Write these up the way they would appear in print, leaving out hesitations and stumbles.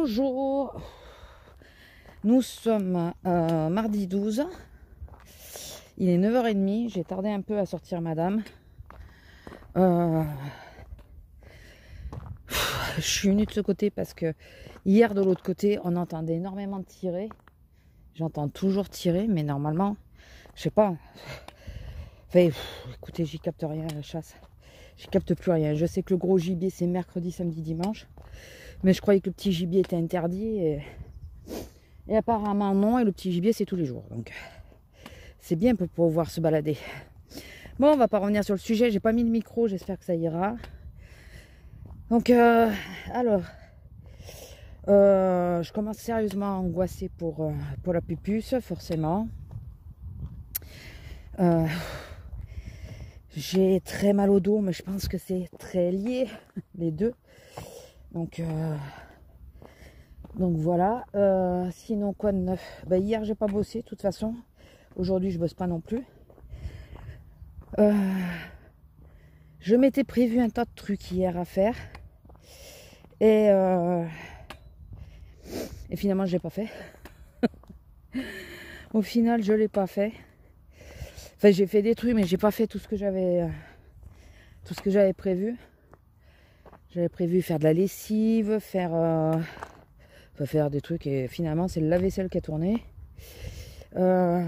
Bonjour, nous sommes mardi 12, il est 9h30, j'ai tardé un peu à sortir madame. Je suis venue de ce côté parce que hier de l'autre côté on entendait énormément tirer. J'entends toujours tirer mais normalement, je sais pas. Enfin, écoutez, j'y capte rien à la chasse. J'y capte plus rien. Je sais que le gros gibier c'est mercredi, samedi, dimanche. Mais je croyais que le petit gibier était interdit et apparemment non, et le petit gibier c'est tous les jours. Donc c'est bien pour pouvoir se balader. Bon, on va pas revenir sur le sujet, j'ai pas mis le micro, j'espère que ça ira. Donc alors je commence sérieusement à angoisser pour la pupusse, forcément. J'ai très mal au dos, mais je pense que c'est très lié, les deux. Donc voilà. Sinon, quoi de neuf? Bah, hier, j'ai pas bossé, de toute façon. Aujourd'hui, je bosse pas non plus. Je m'étais prévu un tas de trucs hier à faire. Et finalement, je l'ai pas fait. Au final, je l'ai pas fait. Enfin, j'ai fait des trucs, mais j'ai pas fait tout ce que j'avais prévu. J'avais prévu faire de la lessive, faire des trucs, et finalement, c'est le lave-vaisselle qui a tourné. Je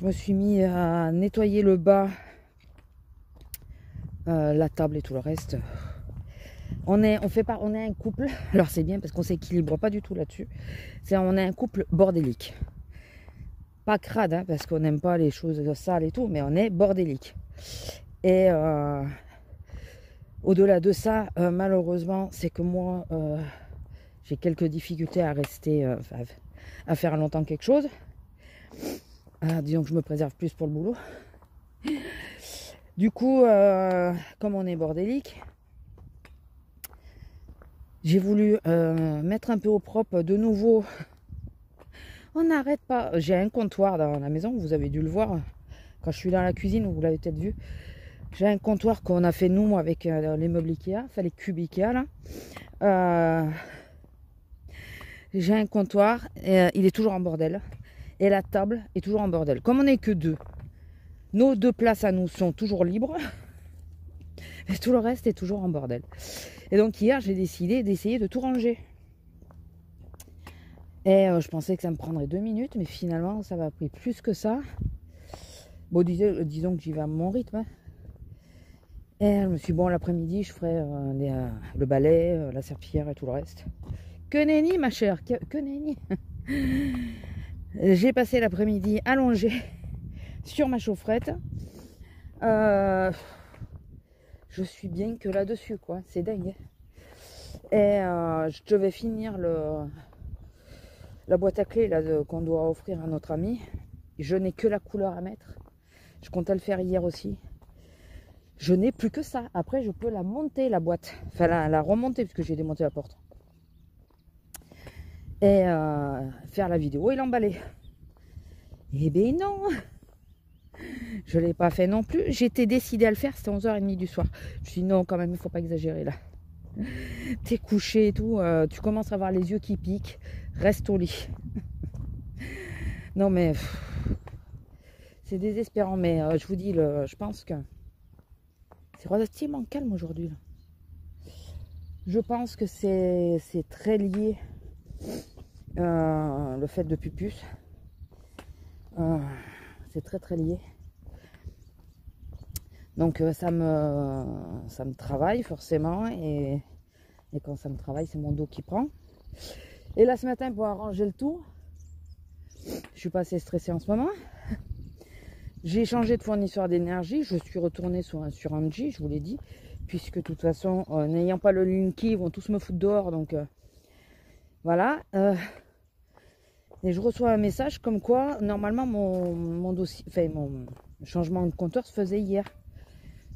me suis mis à nettoyer le bas, la table et tout le reste. On est un couple, alors c'est bien parce qu'on s'équilibre pas du tout là-dessus. On est un couple bordélique. Pas crade, hein, parce qu'on n'aime pas les choses sales et tout, mais on est bordélique. Et au-delà de ça, malheureusement, c'est que moi, j'ai quelques difficultés à rester, à faire longtemps quelque chose. Disons que je me préserve plus pour le boulot. Du coup, comme on est bordélique, j'ai voulu mettre un peu au propre de nouveau. On n'arrête pas. J'ai un comptoir dans la maison, vous avez dû le voir quand je suis dans la cuisine, vous l'avez peut-être vu. J'ai un comptoir qu'on a fait nous avec les meubles Ikea, enfin les cubes Ikea là. J'ai un comptoir, il est toujours en bordel. Et la table est toujours en bordel. Comme on n'est que deux, nos deux places à nous sont toujours libres. Et tout le reste est toujours en bordel. Et donc hier, j'ai décidé d'essayer de tout ranger. Et je pensais que ça me prendrait 2 minutes, mais finalement, ça m'a pris plus que ça. Bon, disons que j'y vais à mon rythme. Hein. Et je me suis dit, bon, l'après-midi, je ferai le balai, la serpillière et tout le reste. Que nenni, ma chère, que nenni. J'ai passé l'après-midi allongée sur ma chaufferette. Je suis bien que là-dessus, quoi. C'est dingue. Et je devais finir la boîte à clés qu'on doit offrir à notre ami. Je n'ai que la couleur à mettre. Je comptais le faire hier aussi. Je n'ai plus que ça. Après, je peux la monter, la boîte. Enfin, la remonter, puisque j'ai démonté la porte. Et faire la vidéo et l'emballer. Eh bien non, je ne l'ai pas fait non plus. J'étais décidée à le faire, c'était 11h30 du soir. Je me suis dit non, quand même, il ne faut pas exagérer là. T'es couché et tout, tu commences à avoir les yeux qui piquent. Reste au lit. Non mais c'est désespérant, mais je vous dis, je pense que c'est relativement calme aujourd'hui. Je pense que c'est très lié le fait de pupusse. C'est très très lié. Donc ça me travaille forcément, et quand ça me travaille, c'est mon dos qui prend. Et là ce matin, pour arranger le tout, je suis pas assez stressée en ce moment. J'ai changé de fournisseur d'énergie, je suis retournée sur Engie, je vous l'ai dit, puisque de toute façon, n'ayant pas le Linky, ils vont tous me foutre dehors, donc voilà. Et je reçois un message comme quoi, normalement, mon dossier, enfin mon changement de compteur se faisait hier.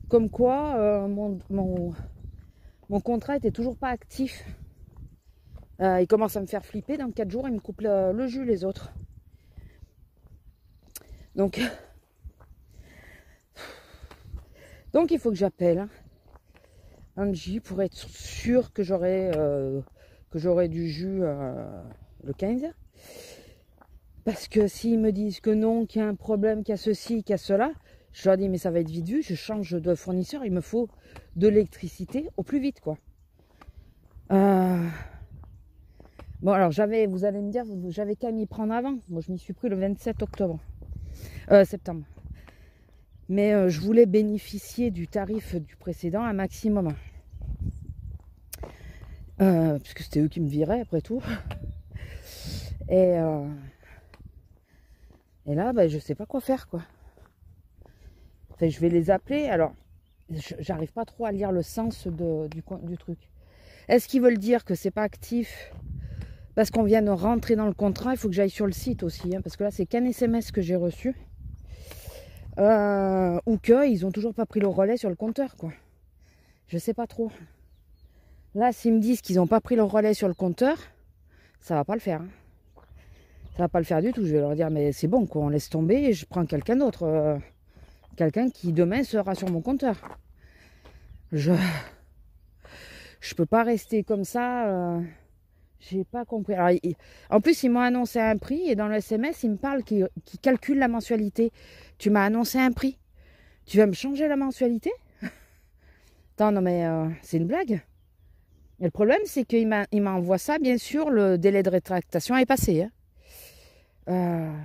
Comme quoi, mon contrat était toujours pas actif. Il commence à me faire flipper. Dans 4 jours, il me coupe le jus, les autres. Donc il faut que j'appelle Engie pour être sûr que j'aurai que j'aurai du jus le 15. Parce que s'ils me disent que non, qu'il y a un problème, qu'il y a ceci, qu'il y a cela, je leur dis mais ça va être vite vu, je change de fournisseur, il me faut de l'électricité au plus vite quoi. Bon alors vous allez me dire, j'avais qu'à m'y prendre avant. Moi je m'y suis pris le 27 septembre. Mais je voulais bénéficier du tarif du précédent un maximum. Puisque c'était eux qui me viraient après tout. Et là, ben, je sais pas quoi faire quoi. Enfin, je vais les appeler. Alors, j'arrive pas trop à lire le sens du truc. Est-ce qu'ils veulent dire que c'est pas actif parce qu'on vient de rentrer dans le contrat? Il faut que j'aille sur le site aussi, hein, parce que là, c'est qu'un SMS que j'ai reçu. Ou qu'ils ont toujours pas pris le relais sur le compteur, quoi. Je sais pas trop. Là, s'ils me disent qu'ils n'ont pas pris le relais sur le compteur, ça va pas le faire. Hein. Ça va pas le faire du tout. Je vais leur dire, mais c'est bon, quoi, on laisse tomber et je prends quelqu'un d'autre. Quelqu'un qui demain sera sur mon compteur. Je peux pas rester comme ça. J'ai pas compris. Alors, en plus, ils m'ont annoncé un prix et dans le SMS, ils me parlent qu'ils calculent la mensualité. Tu m'as annoncé un prix. Tu vas me changer la mensualité? Attends, non mais c'est une blague. Et le problème, c'est qu'il m'envoie ça, bien sûr, le délai de rétractation est passé. Hein.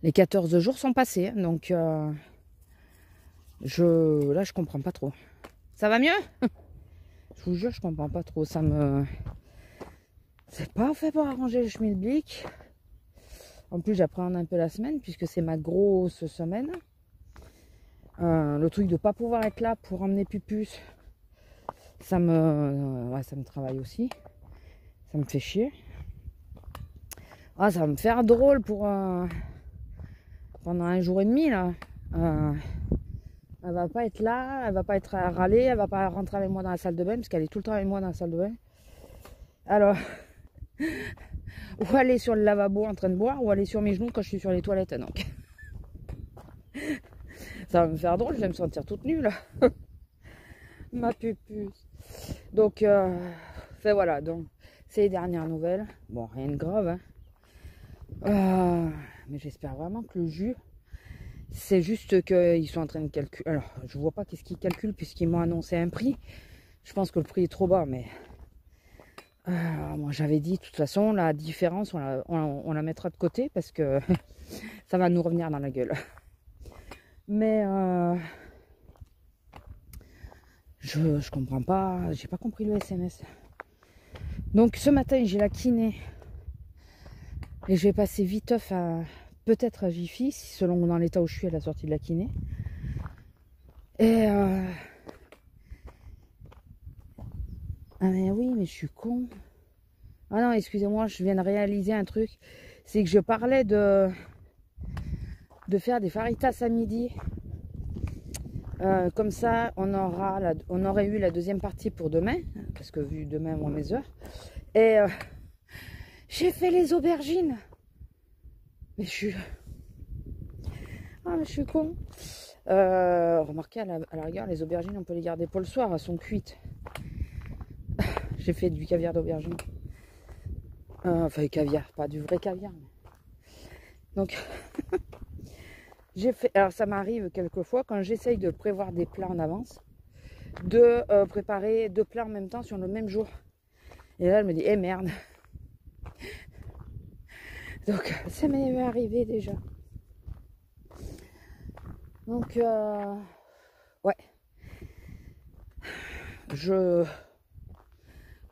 Les 14 jours sont passés. Hein, donc, là, je comprends pas trop. Ça va mieux? Je vous jure, je comprends pas trop. Ça me... C'est pas fait pour arranger le schmilblick. En plus, j'appréhende un peu la semaine, puisque c'est ma grosse semaine. Le truc de pas pouvoir être là pour emmener Pupus, ça me travaille aussi. Ça me fait chier. Ah, ça va me faire drôle pour pendant 1 jour et demi là. Elle va pas être là, elle va pas être à râler, elle va pas rentrer avec moi dans la salle de bain parce qu'elle est tout le temps avec moi dans la salle de bain. Alors, ou aller sur le lavabo en train de boire, ou aller sur mes genoux quand je suis sur les toilettes. Donc, ça va me faire drôle, je vais me sentir toute nue là. Ma pupuce. Donc, enfin voilà, donc c'est les dernières nouvelles. Bon, rien de grave, hein. Mais j'espère vraiment que le jus, c'est juste qu'ils sont en train de calculer. Alors, je vois pas qu'est-ce qu'ils calculent puisqu'ils m'ont annoncé un prix. Je pense que le prix est trop bas, mais moi j'avais dit, de toute façon, la différence, on la mettra de côté parce que ça va nous revenir dans la gueule. Mais je comprends pas, j'ai pas compris le SMS. Donc ce matin, j'ai la kiné et je vais passer viteuf à peut-être à Jiffy, selon dans l'état où je suis à la sortie de la kiné. Et ah mais oui, mais je suis con. Ah non, excusez-moi, je viens de réaliser un truc. C'est que je parlais de faire des faritas à midi. Comme ça, on aurait eu la deuxième partie pour demain. Parce que vu demain, moi, mes heures. Et j'ai fait les aubergines. Mais je suis... Ah, mais je suis con. Remarquez, à la rigueur, les aubergines, on peut les garder pour le soir. Elles sont cuites. J'ai fait du caviar d'aubergine. Enfin, caviar, pas du vrai caviar. Donc, j'ai fait. Alors, ça m'arrive quelquefois quand j'essaye de prévoir des plats en avance, de préparer 2 plats en même temps sur le même jour. Et là, elle me dit, eh merde. Donc, ça m'est arrivé déjà. Donc, ouais. Je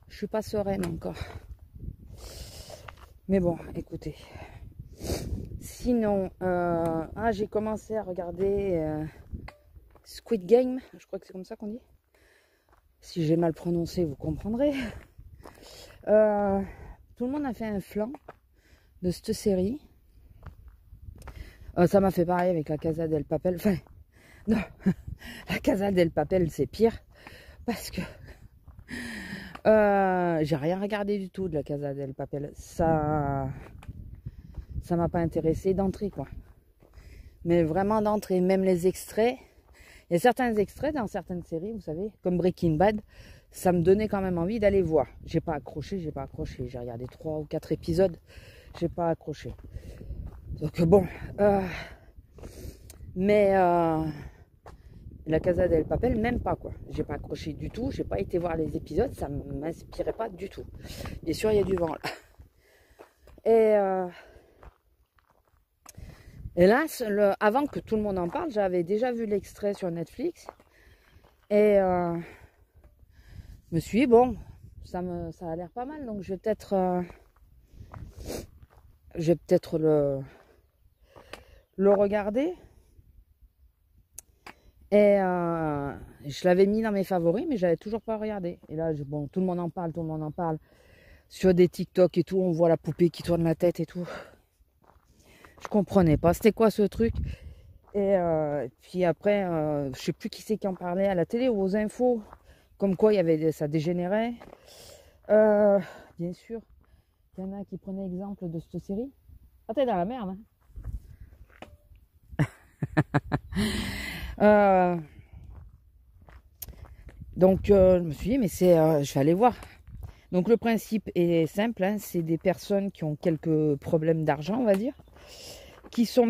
suis pas sereine encore. Mais bon, écoutez. Sinon, j'ai commencé à regarder Squid Game. Je crois que c'est comme ça qu'on dit. Si j'ai mal prononcé, vous comprendrez. Tout le monde a fait un flanc de cette série. Ça m'a fait pareil avec la Casa del Papel. Enfin, non, la Casa del Papel, c'est pire. Parce que j'ai rien regardé du tout de la Casa del Papel. Ça m'a pas intéressé d'entrée, quoi. Mais vraiment d'entrée. Même les extraits. Il y a certains extraits dans certaines séries, vous savez, comme Breaking Bad. ça me donnait quand même envie d'aller voir. J'ai pas accroché. J'ai regardé 3 ou 4 épisodes, j'ai pas accroché. Donc bon, mais la Casa del Papel, même pas quoi. J'ai pas accroché du tout, j'ai pas été voir les épisodes, ça m'inspirait pas du tout. Bien sûr, il y a du vent là. Et là, avant que tout le monde en parle, j'avais déjà vu l'extrait sur Netflix. Et je me suis dit, bon, ça a l'air pas mal, donc je vais peut-être le regarder. Et je l'avais mis dans mes favoris, mais j'avais toujours pas regardé. Et là, bon, tout le monde en parle. Sur des TikTok et tout, on voit la poupée qui tourne la tête et tout. Je comprenais pas, c'était quoi ce truc? Et puis après, je sais plus qui c'est qui en parlait à la télé ou aux infos, comme quoi ça dégénérait. Bien sûr, il y en a qui prenaient exemple de cette série. Ah, t'es dans la merde, hein. Donc je me suis dit, mais je vais aller voir. Donc le principe est simple, hein, c'est des personnes qui ont quelques problèmes d'argent, on va dire, qui sont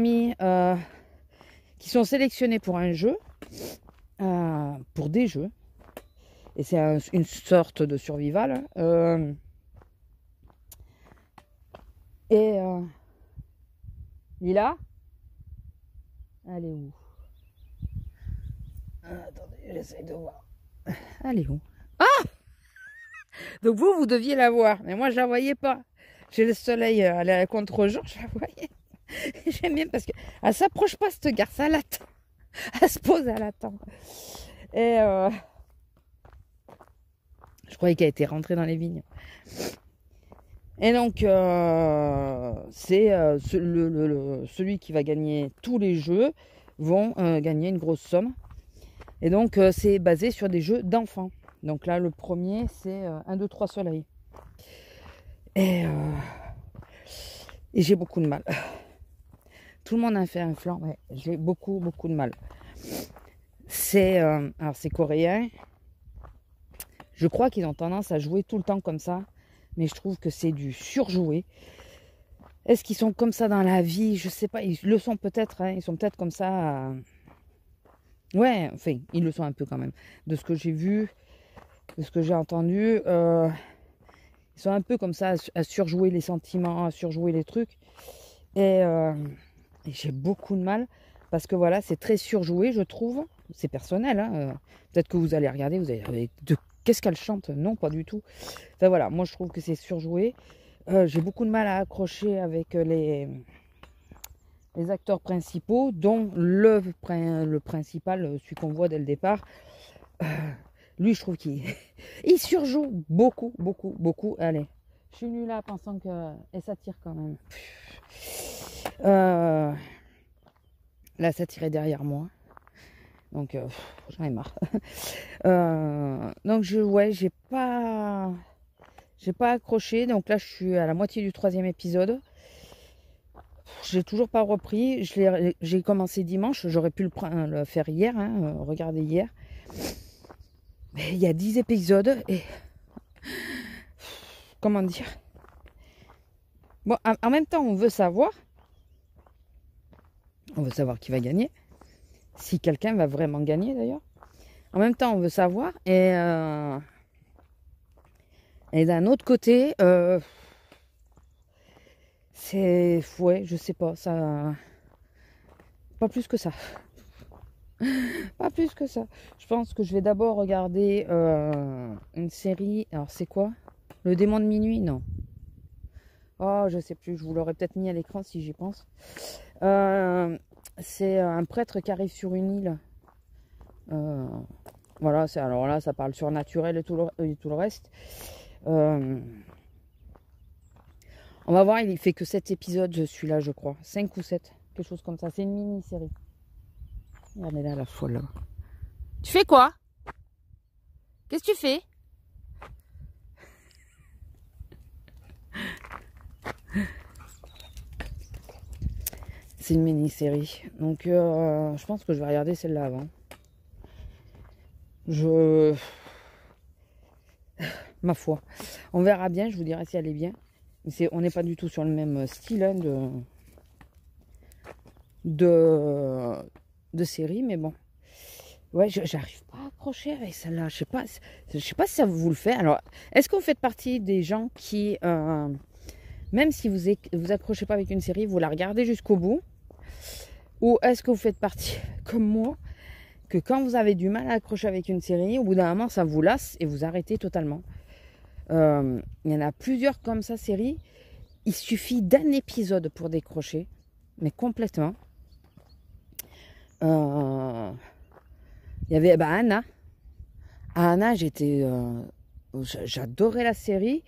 sélectionnés pour un jeu, pour des jeux, et c'est une sorte de survival. Lila, elle est où? Attendez, j'essaie de voir. Elle est où? Ah! Donc vous deviez la voir, mais moi je la voyais pas. J'ai le soleil à contre-jour, je la voyais. J'aime bien parce qu'elle s'approche pas cette garce, elle attend. Elle se pose, elle attend. Et je croyais qu'elle était rentrée dans les vignes. Et donc c'est celui qui va gagner tous les jeux vont gagner une grosse somme. Et donc c'est basé sur des jeux d'enfants. Donc là le premier c'est 1, 2, 3 soleil. Et j'ai beaucoup de mal. Tout le monde a fait un flanc, mais j'ai beaucoup de mal. Alors c'est coréen. Je crois qu'ils ont tendance à jouer tout le temps comme ça, mais je trouve que c'est du surjoué. Est-ce qu'ils sont comme ça dans la vie? Je sais pas, ils le sont peut-être, hein, ils sont peut-être comme ça. Ouais, enfin, ils le sont un peu quand même. De ce que j'ai vu, de ce que j'ai entendu, ils sont un peu comme ça à surjouer les sentiments, à surjouer les trucs. Et j'ai beaucoup de mal parce que voilà, c'est très surjoué, je trouve. C'est personnel, hein. Peut-être que vous allez regarder, vous allez qu'est-ce qu'elle chante? Non, pas du tout. Enfin voilà, moi je trouve que c'est surjoué. J'ai beaucoup de mal à accrocher avec les acteurs principaux, dont le principal, celui qu'on voit dès le départ. Lui, je trouve qu'il il surjoue beaucoup. Allez, je suis venue là pensant qu'elle s'attire quand même. Là, ça tirait derrière moi. Donc, j'en ai marre. Donc, j'ai pas accroché. Donc là, je suis à la moitié du 3e épisode. J'ai toujours pas repris. J'ai commencé dimanche. J'aurais pu le faire hier, hein, regarder hier. Mais il y a 10 épisodes et comment dire? Bon, en même temps, on veut savoir qui va gagner. Si quelqu'un va vraiment gagner d'ailleurs. En même temps, on veut savoir. Et d'un autre côté, c'est... Ouais, je sais pas. Ça... Pas plus que ça. Pas plus que ça. Je pense que je vais d'abord regarder une série. Alors, c'est quoi? Le démon de minuit? Non. Oh, je sais plus. Je vous l'aurais peut-être mis à l'écran si j'y pense. C'est un prêtre qui arrive sur une île. Voilà, alors là, ça parle surnaturel et tout le reste. On va voir, il fait que 7 épisodes, je suis là, je crois. 5 ou 7, quelque chose comme ça. C'est une mini-série. Regardez là, la folle. Là. Tu fais quoi? Qu'est-ce que tu fais? C'est une mini-série. Donc, je pense que je vais regarder celle-là avant. ma foi. On verra bien, je vous dirai si elle est bien. On n'est pas du tout sur le même style hein, de série, mais bon. Ouais, j'arrive pas à accrocher avec celle-là. Je sais pas si ça vous le fait. Alors, est-ce que vous faites partie des gens qui, même si vous accrochez pas avec une série, vous la regardez jusqu'au bout? Ou est-ce que vous faites partie, comme moi, que quand vous avez du mal à accrocher avec une série, au bout d'un moment, ça vous lasse et vous arrêtez totalement? Il y en a plusieurs comme ça, séries. Il suffit d'un épisode pour décrocher, mais complètement. Il y avait Anna. Anna, j'adorais la série.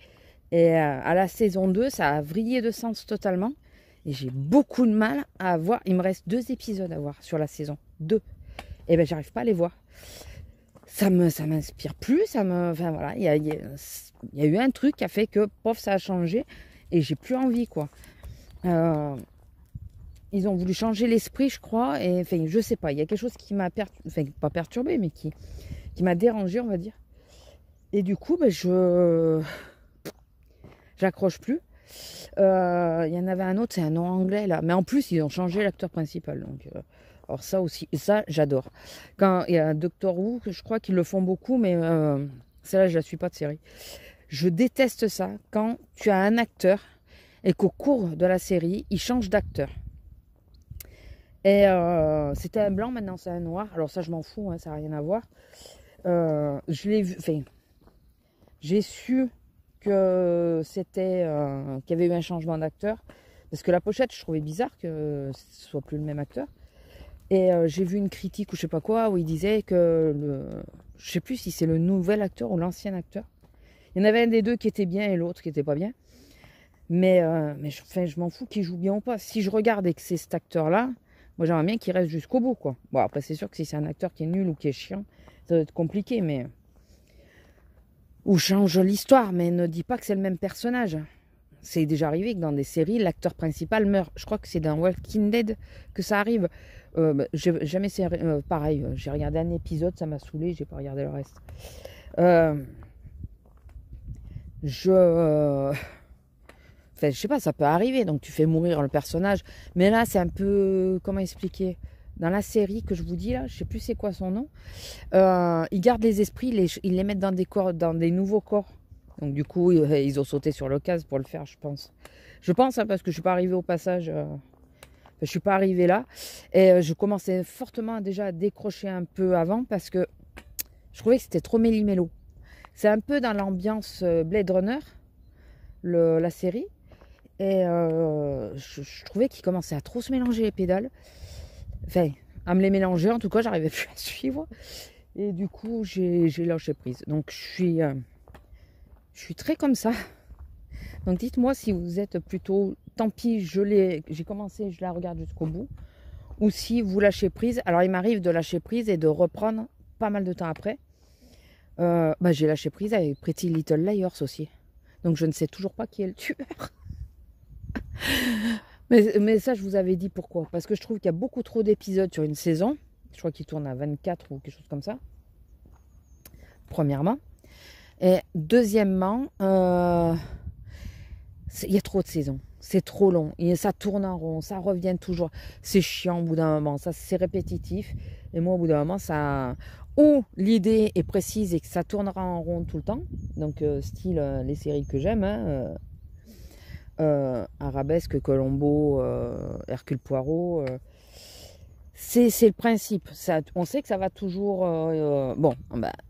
Et à la saison 2, ça a vrillé de sens totalement. Et j'ai beaucoup de mal à voir. Il me reste 2 épisodes à voir sur la saison 2. Et ben j'arrive pas à les voir. Ça m'inspire plus. Enfin voilà, il y a eu un truc qui a fait que, pof, ça a changé. Et j'ai plus envie, quoi. Ils ont voulu changer l'esprit, je crois. Et enfin, je sais pas. Il y a quelque chose qui m'a pas perturbé, mais qui m'a dérangé, on va dire. Et du coup, ben, j'accroche plus. Il y en avait un autre, c'est un nom anglais là. Mais en plus, ils ont changé l'acteur principal. Donc, alors ça aussi, ça j'adore. Quand il y a Doctor Who, que je crois qu'ils le font beaucoup, mais celle-là, je la suis pas de série. Je déteste ça quand tu as un acteur et qu'au cours de la série, il change d'acteur. Et c'était un blanc, maintenant c'est un noir. Alors ça, je m'en fous, hein, ça n'a rien à voir. Je l'ai vu, enfin, j'ai su que c'était qu'il y avait eu un changement d'acteur. Parce que la pochette, je trouvais bizarre que ce soit plus le même acteur. Et j'ai vu une critique ou je sais pas quoi où il disait que je sais plus si c'est le nouvel acteur ou l'ancien acteur. Il y en avait un des deux qui était bien et l'autre qui était pas bien. Mais je m'en fous qu'il joue bien ou pas. Si je regarde et que c'est cet acteur-là, moi j'aimerais bien qu'il reste jusqu'au bout, quoi. Bon, après c'est sûr que si c'est un acteur qui est nul ou qui est chiant, ça doit être compliqué, mais... Ou change l'histoire, mais ne dis pas que c'est le même personnage. C'est déjà arrivé que dans des séries, l'acteur principal meurt. Je crois que c'est dans Walking Dead que ça arrive. J'ai jamais pareil, j'ai regardé un épisode, ça m'a saoulé, j'ai pas regardé le reste. Enfin, je sais pas, ça peut arriver, donc tu fais mourir le personnage. Mais là, c'est un peu... Comment expliquer? Dans la série que je vous dis là, je sais plus c'est quoi son nom, ils gardent les esprits, ils les mettent dans des corps, dans des nouveaux corps. Donc du coup, ils ont sauté sur l'occasion pour le faire, je pense. Je pense, hein, parce que je suis pas arrivée au passage... je suis pas arrivée là. Et je commençais fortement déjà à décrocher un peu avant parce que je trouvais que c'était trop méli-mélo. C'est un peu dans l'ambiance Blade Runner, la série. Et je trouvais qu'il commençait à trop se mélanger les pédales. Enfin, à me les mélanger, en tout cas, j'arrivais plus à suivre. Et du coup, j'ai lâché prise. Donc, je suis très comme ça. Donc, dites-moi si vous êtes plutôt, tant pis, j'ai commencé, je la regarde jusqu'au bout. Ou si vous lâchez prise. Alors, il m'arrive de lâcher prise et de reprendre pas mal de temps après. J'ai lâché prise avec Pretty Little Liars aussi. Donc, je ne sais toujours pas qui est le tueur. Mais ça, je vous avais dit pourquoi. Parce que je trouve qu'il y a beaucoup trop d'épisodes sur une saison. Je crois qu'il tourne à 24 ou quelque chose comme ça. Premièrement. Et deuxièmement, il y a trop de saisons. C'est trop long. Et ça tourne en rond. Ça revient toujours. C'est chiant au bout d'un moment. Ça, c'est répétitif. Et moi, au bout d'un moment, ça... Ou l'idée est précise et que ça tournera en rond tout le temps. Donc, style les séries que j'aime, hein, Arabesque, Colombo, Hercule Poirot. C'est le principe. On sait que ça va toujours...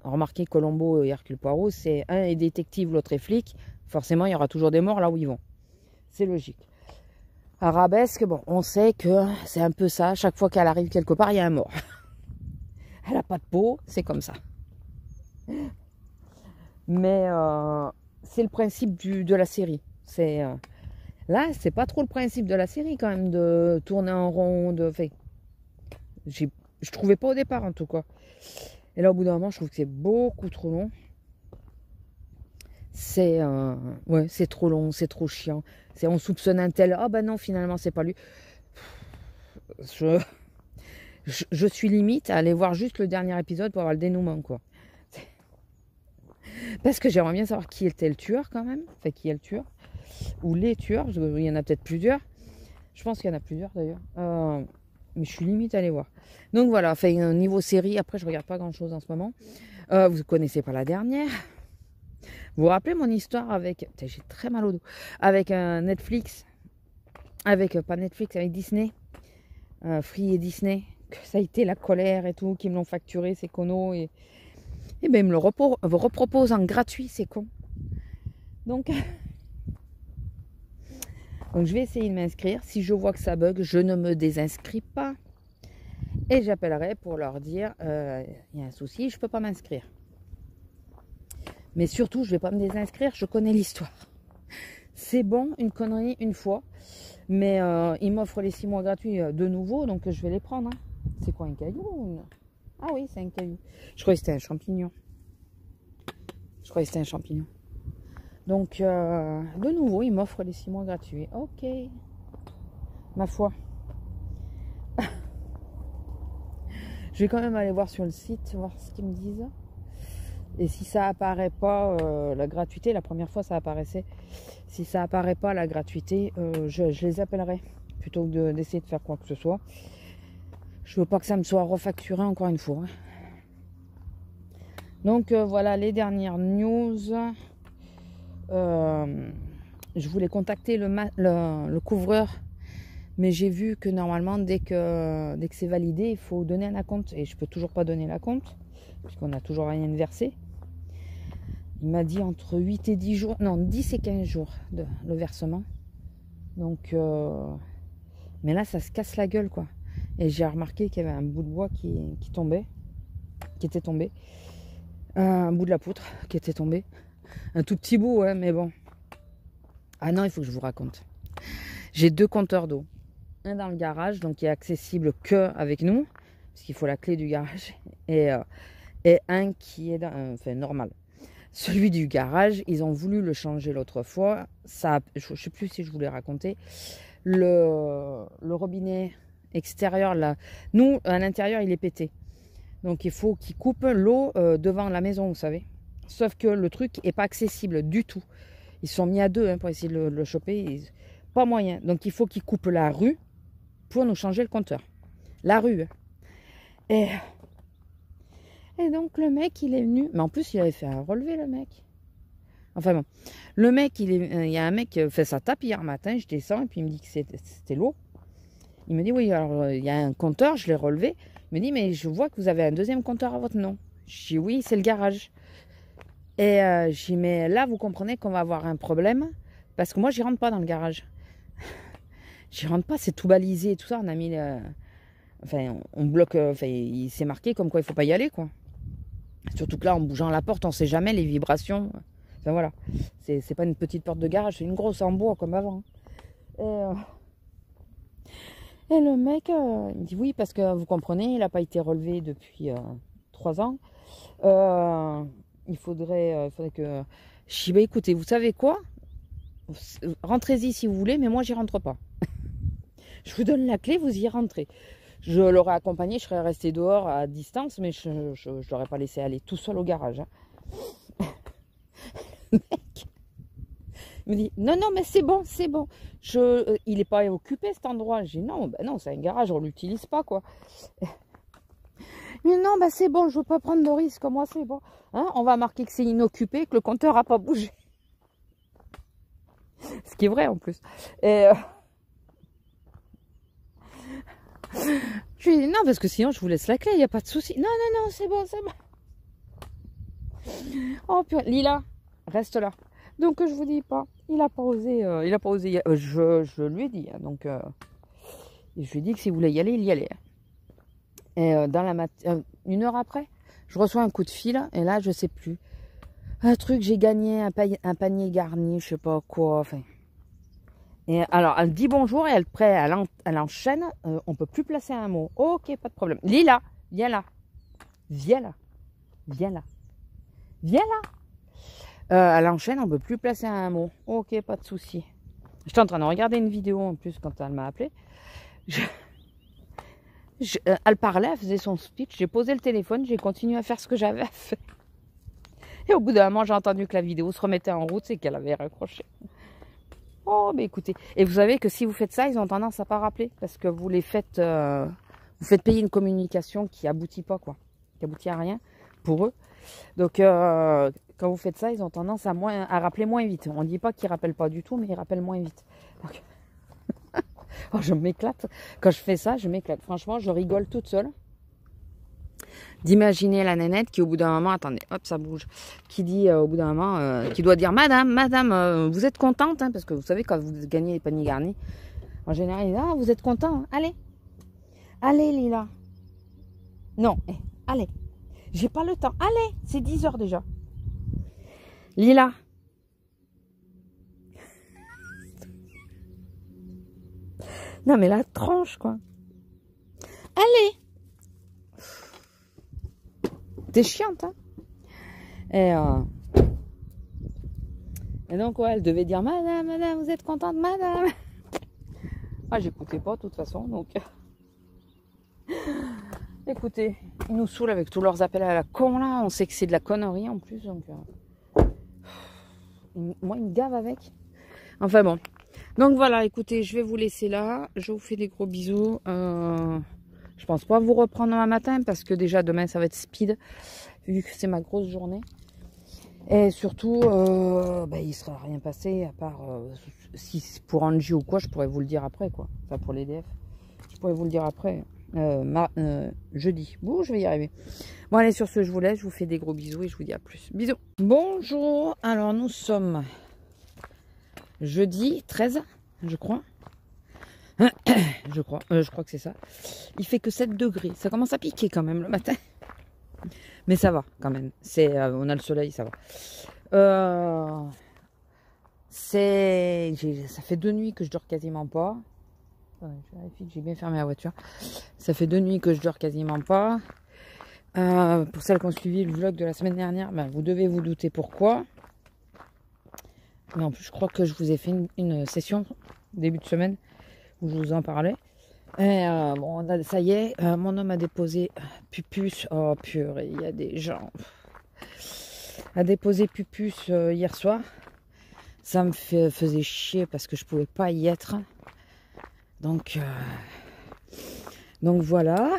remarquez, Colombo et Hercule Poirot, c'est un est détective, l'autre est flic. Forcément, il y aura toujours des morts là où ils vont. C'est logique. Arabesque, bon, on sait que c'est un peu ça. Chaque fois qu'elle arrive quelque part, il y a un mort. Elle n'a pas de peau, c'est comme ça. Mais c'est le principe de la série. Là, c'est pas trop le principe de la série quand même, de tourner en rond, je trouvais pas au départ en tout cas. Et là, au bout d'un moment, je trouve que c'est beaucoup trop long. C'est trop long, c'est trop chiant. On soupçonne un tel, ah ben non, finalement, c'est pas lui. Je suis limite à aller voir juste le dernier épisode pour avoir le dénouement, quoi. Parce que j'aimerais bien savoir qui était le tueur quand même. Enfin, qui est le tueur. Ou les tueurs. Il y en a peut-être plusieurs. Je pense qu'il y en a plusieurs d'ailleurs. Mais je suis limite à aller voir. Donc voilà, enfin, niveau série, après je regarde pas grand chose en ce moment. Vous connaissez pas la dernière. Vous vous rappelez mon histoire avec... J'ai très mal au dos. Avec Netflix. Avec, pas Netflix, avec Disney. Free et Disney. Que ça a été la colère et tout, qui me l'ont facturé, ces connos. Et ben ils me le reproposent en gratuit, c'est con. Donc je vais essayer de m'inscrire. Si je vois que ça bug, je ne me désinscris pas. Et j'appellerai pour leur dire, il y a un souci, je ne peux pas m'inscrire. Mais surtout, je ne vais pas me désinscrire, je connais l'histoire. C'est bon, une connerie, une fois. Mais ils m'offrent les 6 mois gratuits de nouveau, donc je vais les prendre. Hein. C'est quoi, un caillou? Ah oui, c'est un caillou. Je croyais que c'était un champignon. Donc, de nouveau, ils m'offrent les 6 mois gratuits. Ok. Ma foi. Je vais quand même aller voir sur le site, voir ce qu'ils me disent. Et si ça apparaît pas, la gratuité, la première fois ça apparaissait. Si ça apparaît pas, la gratuité, je les appellerai. Plutôt que d'essayer de faire quoi que ce soit. Je veux pas que ça me soit refacturé encore une fois. Hein. Donc voilà les dernières news. Je voulais contacter le couvreur, mais j'ai vu que normalement dès que c'est validé, il faut donner un acompte et je peux toujours pas donner l'acompte puisqu'on n'a toujours rien de versé. Il m'a dit entre 8 et 10 jours, non 10 et 15 jours le versement. Donc mais là ça se casse la gueule quoi. Et j'ai remarqué qu'il y avait un bout de bois qui était tombé. Un bout de la poutre qui était tombé. Un tout petit bout, ouais, mais bon. Ah non, il faut que je vous raconte. J'ai 2 compteurs d'eau. Un dans le garage, donc qui est accessible que avec nous, parce qu'il faut la clé du garage. Et un qui est enfin, normal. Celui du garage, ils ont voulu le changer l'autre fois. Ça, je ne sais plus si je vous l'ai raconté. Le robinet extérieur, là, nous, à l'intérieur, il est pété. Donc, il faut qu'ils coupent l'eau devant la maison, vous savez. Sauf que le truc n'est pas accessible du tout. Ils se sont mis à 2 hein, pour essayer de le choper. Pas moyen. Donc, il faut qu'ils coupent la rue pour nous changer le compteur. La rue. Et donc, le mec, il est venu. Mais en plus, il avait fait un relevé, le mec. Enfin bon. Le mec, il y a un mec qui a fait sa tape hier matin. Je descends et puis il me dit que c'était l'eau. Il me dit, oui, alors, il y a un compteur, je l'ai relevé. Il me dit, mais je vois que vous avez un 2e compteur à votre nom. Je dis, oui, c'est le garage. Et je dis, mais là, vous comprenez qu'on va avoir un problème. Parce que moi, j'y rentre pas dans le garage. J'y rentre pas, c'est tout balisé et tout ça. On a mis... enfin, on bloque... Enfin, il s'est marqué comme quoi il faut pas y aller, quoi. Surtout que là, en bougeant la porte, on sait jamais les vibrations. Enfin, voilà. C'est pas une petite porte de garage, c'est une grosse en bois, comme avant. Et le mec, il me dit, oui, parce que vous comprenez, il n'a pas été relevé depuis 3 ans. Il faudrait que... Je dis, bah, écoutez, vous savez quoi? Rentrez-y si vous voulez, mais moi, j'y rentre pas. Je vous donne la clé, vous y rentrez. Je l'aurais accompagné, je serais resté dehors à distance, mais je ne l'aurais pas laissé aller tout seul au garage. Hein. Le mec, il me dit, non, non, mais c'est bon, c'est bon. Il n'est pas occupé cet endroit. J'ai dit, non, ben non, c'est un garage, on ne l'utilise pas, quoi. Mais non, ben c'est bon, je ne veux pas prendre de risque, moi, c'est bon. Hein, on va marquer que c'est inoccupé, que le compteur n'a pas bougé. Ce qui est vrai, en plus. Et... je lui ai dit, non, parce que sinon, je vous laisse la clé, il n'y a pas de souci. Non, non, non, c'est bon, c'est bon. Oh, purée. Lila, reste là. Donc, je vous dis pas. Il a pas osé. Je lui ai dit. Hein, donc, je lui ai dit que s'il voulait y aller, il y allait. Et dans la une heure après, je reçois un coup de fil. Et là, je sais plus. Un truc, j'ai gagné un panier garni, je sais pas quoi. Enfin. Et alors, elle dit bonjour et elle enchaîne. On peut plus placer un mot. Ok, pas de problème. Lila, viens là. Viens là. Viens là. Viens là. Elle enchaîne, on ne peut plus placer un mot. Ok, pas de souci. J'étais en train de regarder une vidéo en plus quand elle m'a appelé. Elle parlait, elle faisait son speech. J'ai posé le téléphone, j'ai continué à faire ce que j'avais à faire. Et au bout d'un moment, j'ai entendu que la vidéo se remettait en route, c'est qu'elle avait raccroché. Oh, mais écoutez. Et vous savez que si vous faites ça, ils ont tendance à pas rappeler. Parce que vous les faites, vous faites payer une communication qui aboutit pas, quoi. Qui aboutit à rien pour eux. Donc, quand vous faites ça, ils ont tendance à rappeler moins vite. On ne dit pas qu'ils rappellent pas du tout, mais ils rappellent moins vite. Donc, oh, je m'éclate. Quand je fais ça, je m'éclate. Franchement, je rigole toute seule. D'imaginer la nénette qui au bout d'un moment, attendez, hop, ça bouge, qui dit au bout d'un moment, qui doit dire madame, vous êtes contente, hein, parce que vous savez quand vous gagnez les paniers garnis, en général, il dit, ah, vous êtes content, hein, allez Lila, non, allez, j'ai pas le temps, allez, c'est 10 heures déjà, Lila, non mais la tranche quoi, allez. T'es chiante, hein. Et donc, ouais, elle devait dire, madame, vous êtes contente, madame. Ah, j'écoutais pas, de toute façon, donc. Écoutez, ils nous saoulent avec tous leurs appels à la con, là. On sait que c'est de la connerie, en plus, donc. Moi, ils me gavent avec. Enfin, bon. Donc, voilà, écoutez, je vais vous laisser là. Je vous fais des gros bisous. Je pense pas vous reprendre demain matin, parce que déjà, demain, ça va être speed. Vu que c'est ma grosse journée. Et surtout, il ne sera rien passé, à part si pour Angie ou quoi, je pourrais vous le dire après, quoi. Enfin, pour l'EDF, je pourrais vous le dire après, jeudi. Bon, je vais y arriver. Bon, allez, sur ce, je vous laisse, je vous fais des gros bisous et je vous dis à plus. Bisous. Bonjour, alors nous sommes jeudi 13, je crois. Je crois que c'est ça. Il fait que 7 degrés, ça commence à piquer quand même le matin. Mais ça va quand même. On a le soleil, ça va. Ça fait 2 nuits que je dors quasiment pas. Je vérifie que j'ai bien fermé la voiture. Ça fait 2 nuits que je dors quasiment pas. Pour celles qui ont suivi le vlog de la semaine dernière, vous devez vous douter pourquoi. Mais en plus, je crois que je vous ai fait une session début de semaine où je vous en parlais. Et ça y est, mon homme a déposé Pupus. Oh purée, il y a des gens. A déposé Pupus hier soir. Ça me faisait chier parce que je pouvais pas y être. Donc voilà.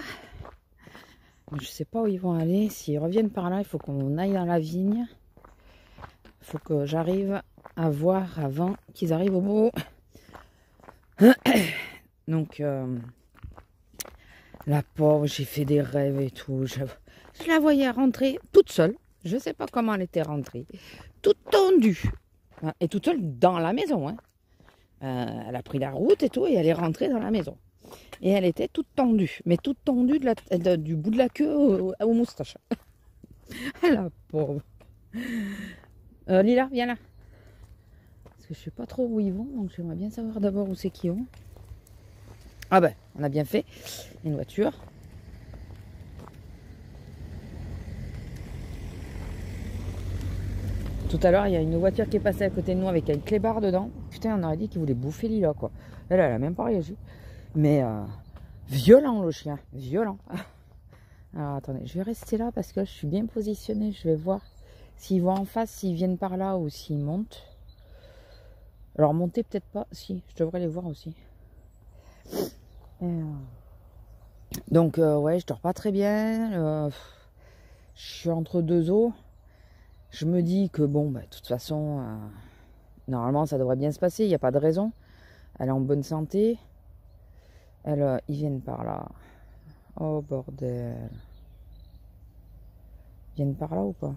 Je sais pas où ils vont aller. S'ils reviennent par là, il faut qu'on aille dans la vigne. Il faut que j'arrive à voir avant qu'ils arrivent au bout. Donc la pauvre, j'ai fait des rêves et tout. Je la voyais rentrer toute seule. Je sais pas comment elle était rentrée. Toute tendue. Et toute seule dans la maison. Hein. Elle a pris la route et tout et elle est rentrée dans la maison. Et elle était toute tendue. Mais toute tendue du bout de la queue aux moustaches. La pauvre. Lila, viens là. Parce que je sais pas trop où ils vont. Donc j'aimerais bien savoir d'abord où c'est qu'ils vont. Ah ben, on a bien fait. Une voiture. Tout à l'heure, il y a une voiture qui est passée à côté de nous avec un clébard dedans. Putain, on aurait dit qu'il voulait bouffer Lila, quoi. Elle a même pas réagi. Mais violent, le chien. Violent. Alors, attendez, je vais rester là parce que je suis bien positionnée. Je vais voir s'ils vont en face, s'ils viennent par là ou s'ils montent. Alors, monter, peut-être pas. Si, je devrais les voir aussi. Donc, ouais, je dors pas très bien. Je suis entre deux eaux. Je me dis que bon, de toute façon, normalement ça devrait bien se passer, il n'y a pas de raison. Elle est en bonne santé. Ils viennent par là. Oh bordel. Ils viennent par là ou pas?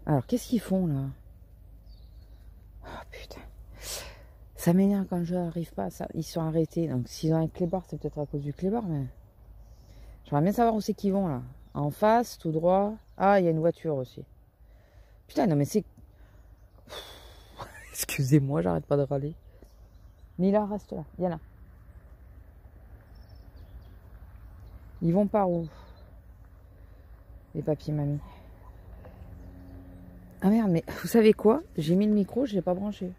Alors qu'est-ce qu'ils font là? Oh putain. Ça m'énerve quand je n'arrive pas. Ils sont arrêtés. Donc s'ils ont un clébard, c'est peut-être à cause du clébard, mais. J'aimerais bien savoir où c'est qu'ils vont là. En face, tout droit. Ah, il y a une voiture aussi. Putain, non mais c'est... Excusez-moi, j'arrête pas de râler. Lila, reste là. Viens là. Ils vont par où? Les papiers mamie. Ah merde, mais vous savez quoi? J'ai mis le micro, je l'ai pas branché.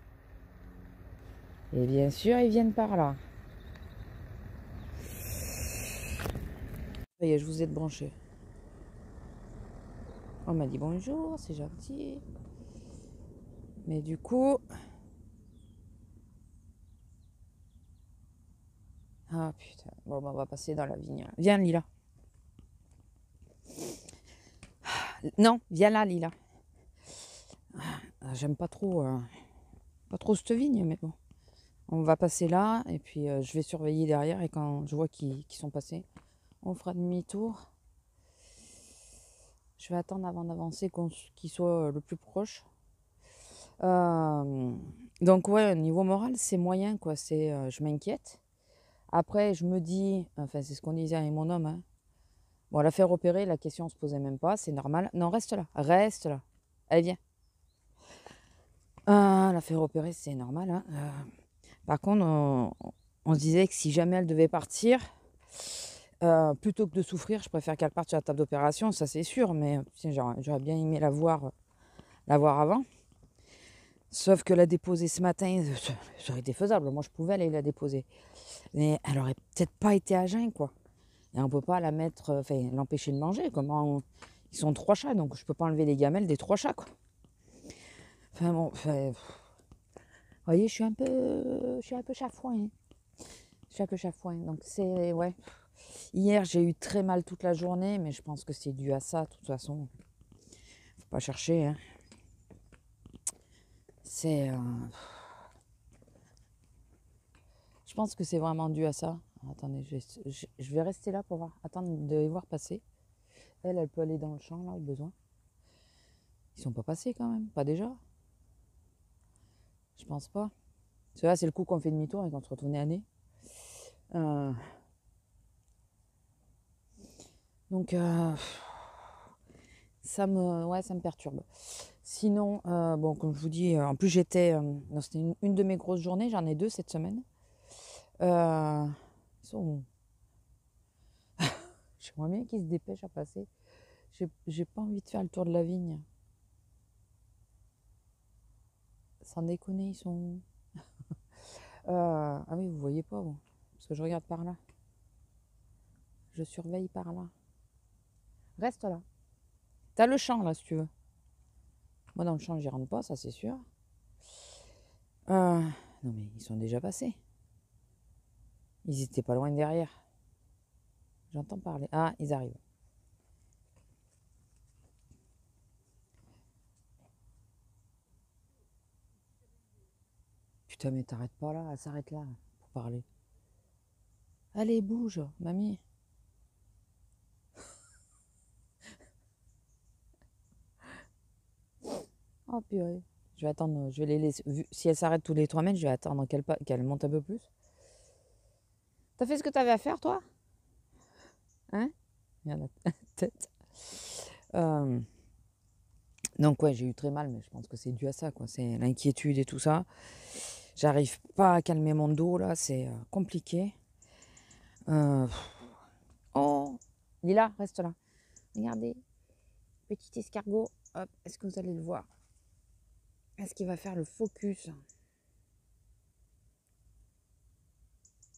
Et bien sûr, ils viennent par là. Ça y est, je vous ai débranché. On m'a dit bonjour, c'est gentil. Mais du coup... Ah putain, bon bah, on va passer dans la vigne. Viens Lila. Non, viens là Lila. J'aime pas trop cette vigne, mais bon. On va passer là et puis je vais surveiller derrière et quand je vois qu'ils sont passés, on fera demi-tour. Je vais attendre avant d'avancer qu'ils soient le plus proche. Donc ouais, au niveau moral, c'est moyen quoi. Je m'inquiète. Après, je me dis, enfin c'est ce qu'on disait avec mon homme. Hein. Bon, la faire opérer, la question se posait même pas, c'est normal. Non, reste là, reste là. Allez, viens. La faire opérer, c'est normal. Hein. Par contre, on se disait que si jamais elle devait partir, plutôt que de souffrir, je préfère qu'elle parte sur la table d'opération, ça c'est sûr. Mais j'aurais bien aimé la voir avant. Sauf que la déposer ce matin, ça aurait été faisable. Moi, je pouvais aller la déposer. Mais elle aurait peut-être pas été à jeun, quoi. Et on peut pas la mettre, l'empêcher de manger. Ils sont 3 chats, donc je peux pas enlever les gamelles des 3 chats, quoi. Enfin bon, vous voyez, je suis un peu chafouin. Hein. Je suis un peu chafouin. Donc c'est, ouais. Hier, j'ai eu très mal toute la journée, mais je pense que c'est dû à ça, de toute façon. Faut pas chercher, hein. Je pense que c'est vraiment dû à ça. Attendez, je vais rester là pour voir. Attendre de les voir passer. Elle peut aller dans le champ, là, au besoin. Ils sont pas passés, quand même. Pas déjà. Je pense pas. Parce que là, c'est le coup qu'on fait demi-tour et qu'on se retourne à nez. Donc, ça me perturbe. Sinon, bon, comme je vous dis, en plus c'était une de mes grosses journées, j'en ai 2 cette semaine. J'aimerais bien qu'ils se dépêchent à passer. J'ai pas envie de faire le tour de la vigne. Sans déconner, ils sont... ah oui, vous voyez pas, bon, parce que je regarde par là. Je surveille par là. Reste là. T'as le champ là, si tu veux. Moi, dans le champ, j'y rentre pas, ça c'est sûr. Non, mais ils sont déjà passés. Ils étaient pas loin derrière. J'entends parler. Ah, ils arrivent. Putain, mais t'arrêtes pas là, elle s'arrête là pour parler. Allez, bouge, mamie. Oh purée. Je vais attendre, je vais les laisser. Si elle s'arrête tous les 3 mètres, je vais attendre qu'elle monte un peu plus. T'as fait ce que t'avais à faire, toi? Hein? Regarde la tête. Donc ouais, j'ai eu très mal, mais je pense que c'est dû à ça, quoi. C'est l'inquiétude et tout ça. J'arrive pas à calmer mon dos, là, c'est compliqué. Oh, Lila, reste là. Regardez, petit escargot. Hop, est-ce que vous allez le voir? Est-ce qu'il va faire le focus?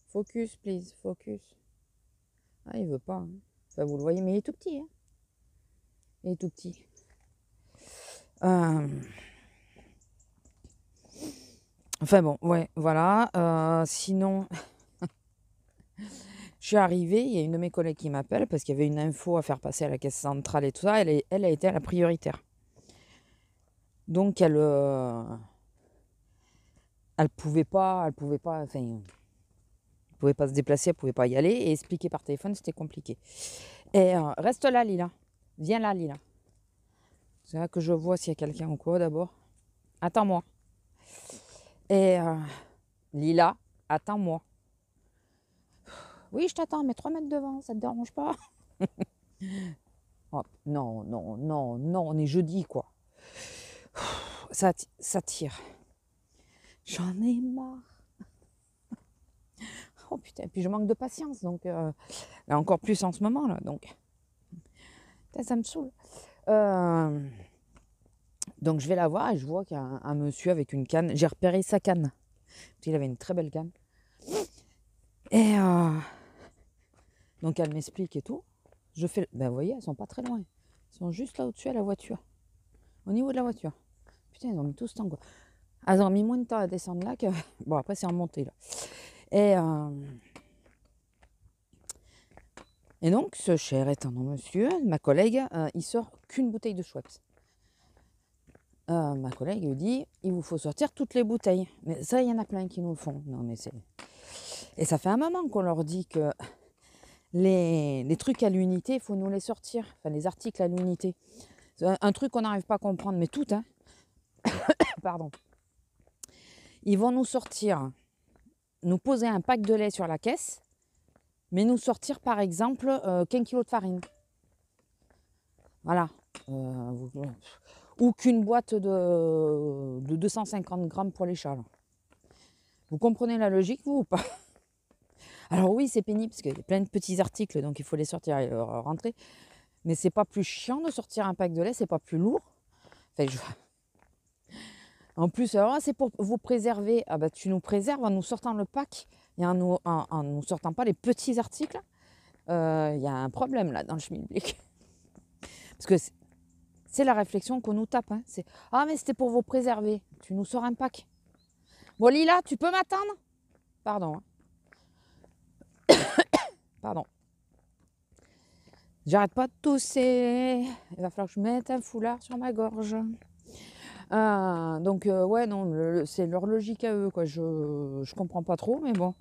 Focus, please, focus. Ah, il veut pas. Hein. Enfin, vous le voyez, mais il est tout petit. Hein. Il est tout petit. Enfin bon, ouais, voilà. Sinon, je suis arrivée, il y a une de mes collègues qui m'appelle parce qu'il y avait une info à faire passer à la caisse centrale et tout ça. Elle a été à la prioritaire. Donc elle pouvait pas, enfin, elle pouvait pas se déplacer, elle pouvait pas y aller et expliquer par téléphone, c'était compliqué. Et reste là, Lila. Viens là, Lila. C'est là que je vois s'il y a quelqu'un ou quoi d'abord. Attends-moi. Et Lila, attends-moi. Oui, je t'attends, mais 3 mètres devant, ça te dérange pas? Oh, non, non, non, non, on est jeudi, quoi. Ça tire. J'en ai marre. Oh putain, puis je manque de patience, donc là encore plus en ce moment, là, donc putain, ça me saoule. Donc je vais la voir et je vois qu'il y a un monsieur avec une canne. J'ai repéré sa canne. Il avait une très belle canne. Et donc elle m'explique et tout. Je fais, ben vous voyez, elles sont pas très loin. Ils sont juste là au-dessus à la voiture. Au niveau de la voiture. Putain, ils ont mis tout ce temps, quoi. Ah, ils ont mis moins de temps à descendre là que... Bon, après, c'est en montée, là. Et donc, ce cher et tendre monsieur, ma collègue, il sort qu'une bouteille de Schweppes. Ma collègue lui dit, il vous faut sortir toutes les bouteilles. Mais ça, il y en a plein qui nous le font. Non, mais c'est... Et ça fait un moment qu'on leur dit que les trucs à l'unité, il faut nous les sortir. Enfin, les articles à l'unité. C'est un truc qu'on n'arrive pas à comprendre, mais tout, hein. Pardon. Ils vont nous sortir, nous poser un pack de lait sur la caisse, mais nous sortir, par exemple, 15 kilos de farine. Voilà. Ou qu'une boîte de 250 grammes pour les chats. Là. Vous comprenez la logique, vous, ou pas? Alors oui, c'est pénible, parce qu'il y a plein de petits articles, donc il faut les sortir et rentrer. Mais c'est pas plus chiant de sortir un pack de lait, c'est pas plus lourd. Enfin, En plus, alors, c'est pour vous préserver. Ah bah, tu nous préserves en nous sortant le pack et en nous sortant pas les petits articles. Il y a un problème là dans le schmilblick. Parce que c'est la réflexion qu'on nous tape. Hein. C'est ah, mais c'était pour vous préserver. Tu nous sors un pack. Bon, Lila, tu peux m'attendre? Pardon. Hein. Pardon. J'arrête pas de tousser. Il va falloir que je mette un foulard sur ma gorge. Donc, ouais, non, c'est leur logique à eux, quoi. Je comprends pas trop, mais bon.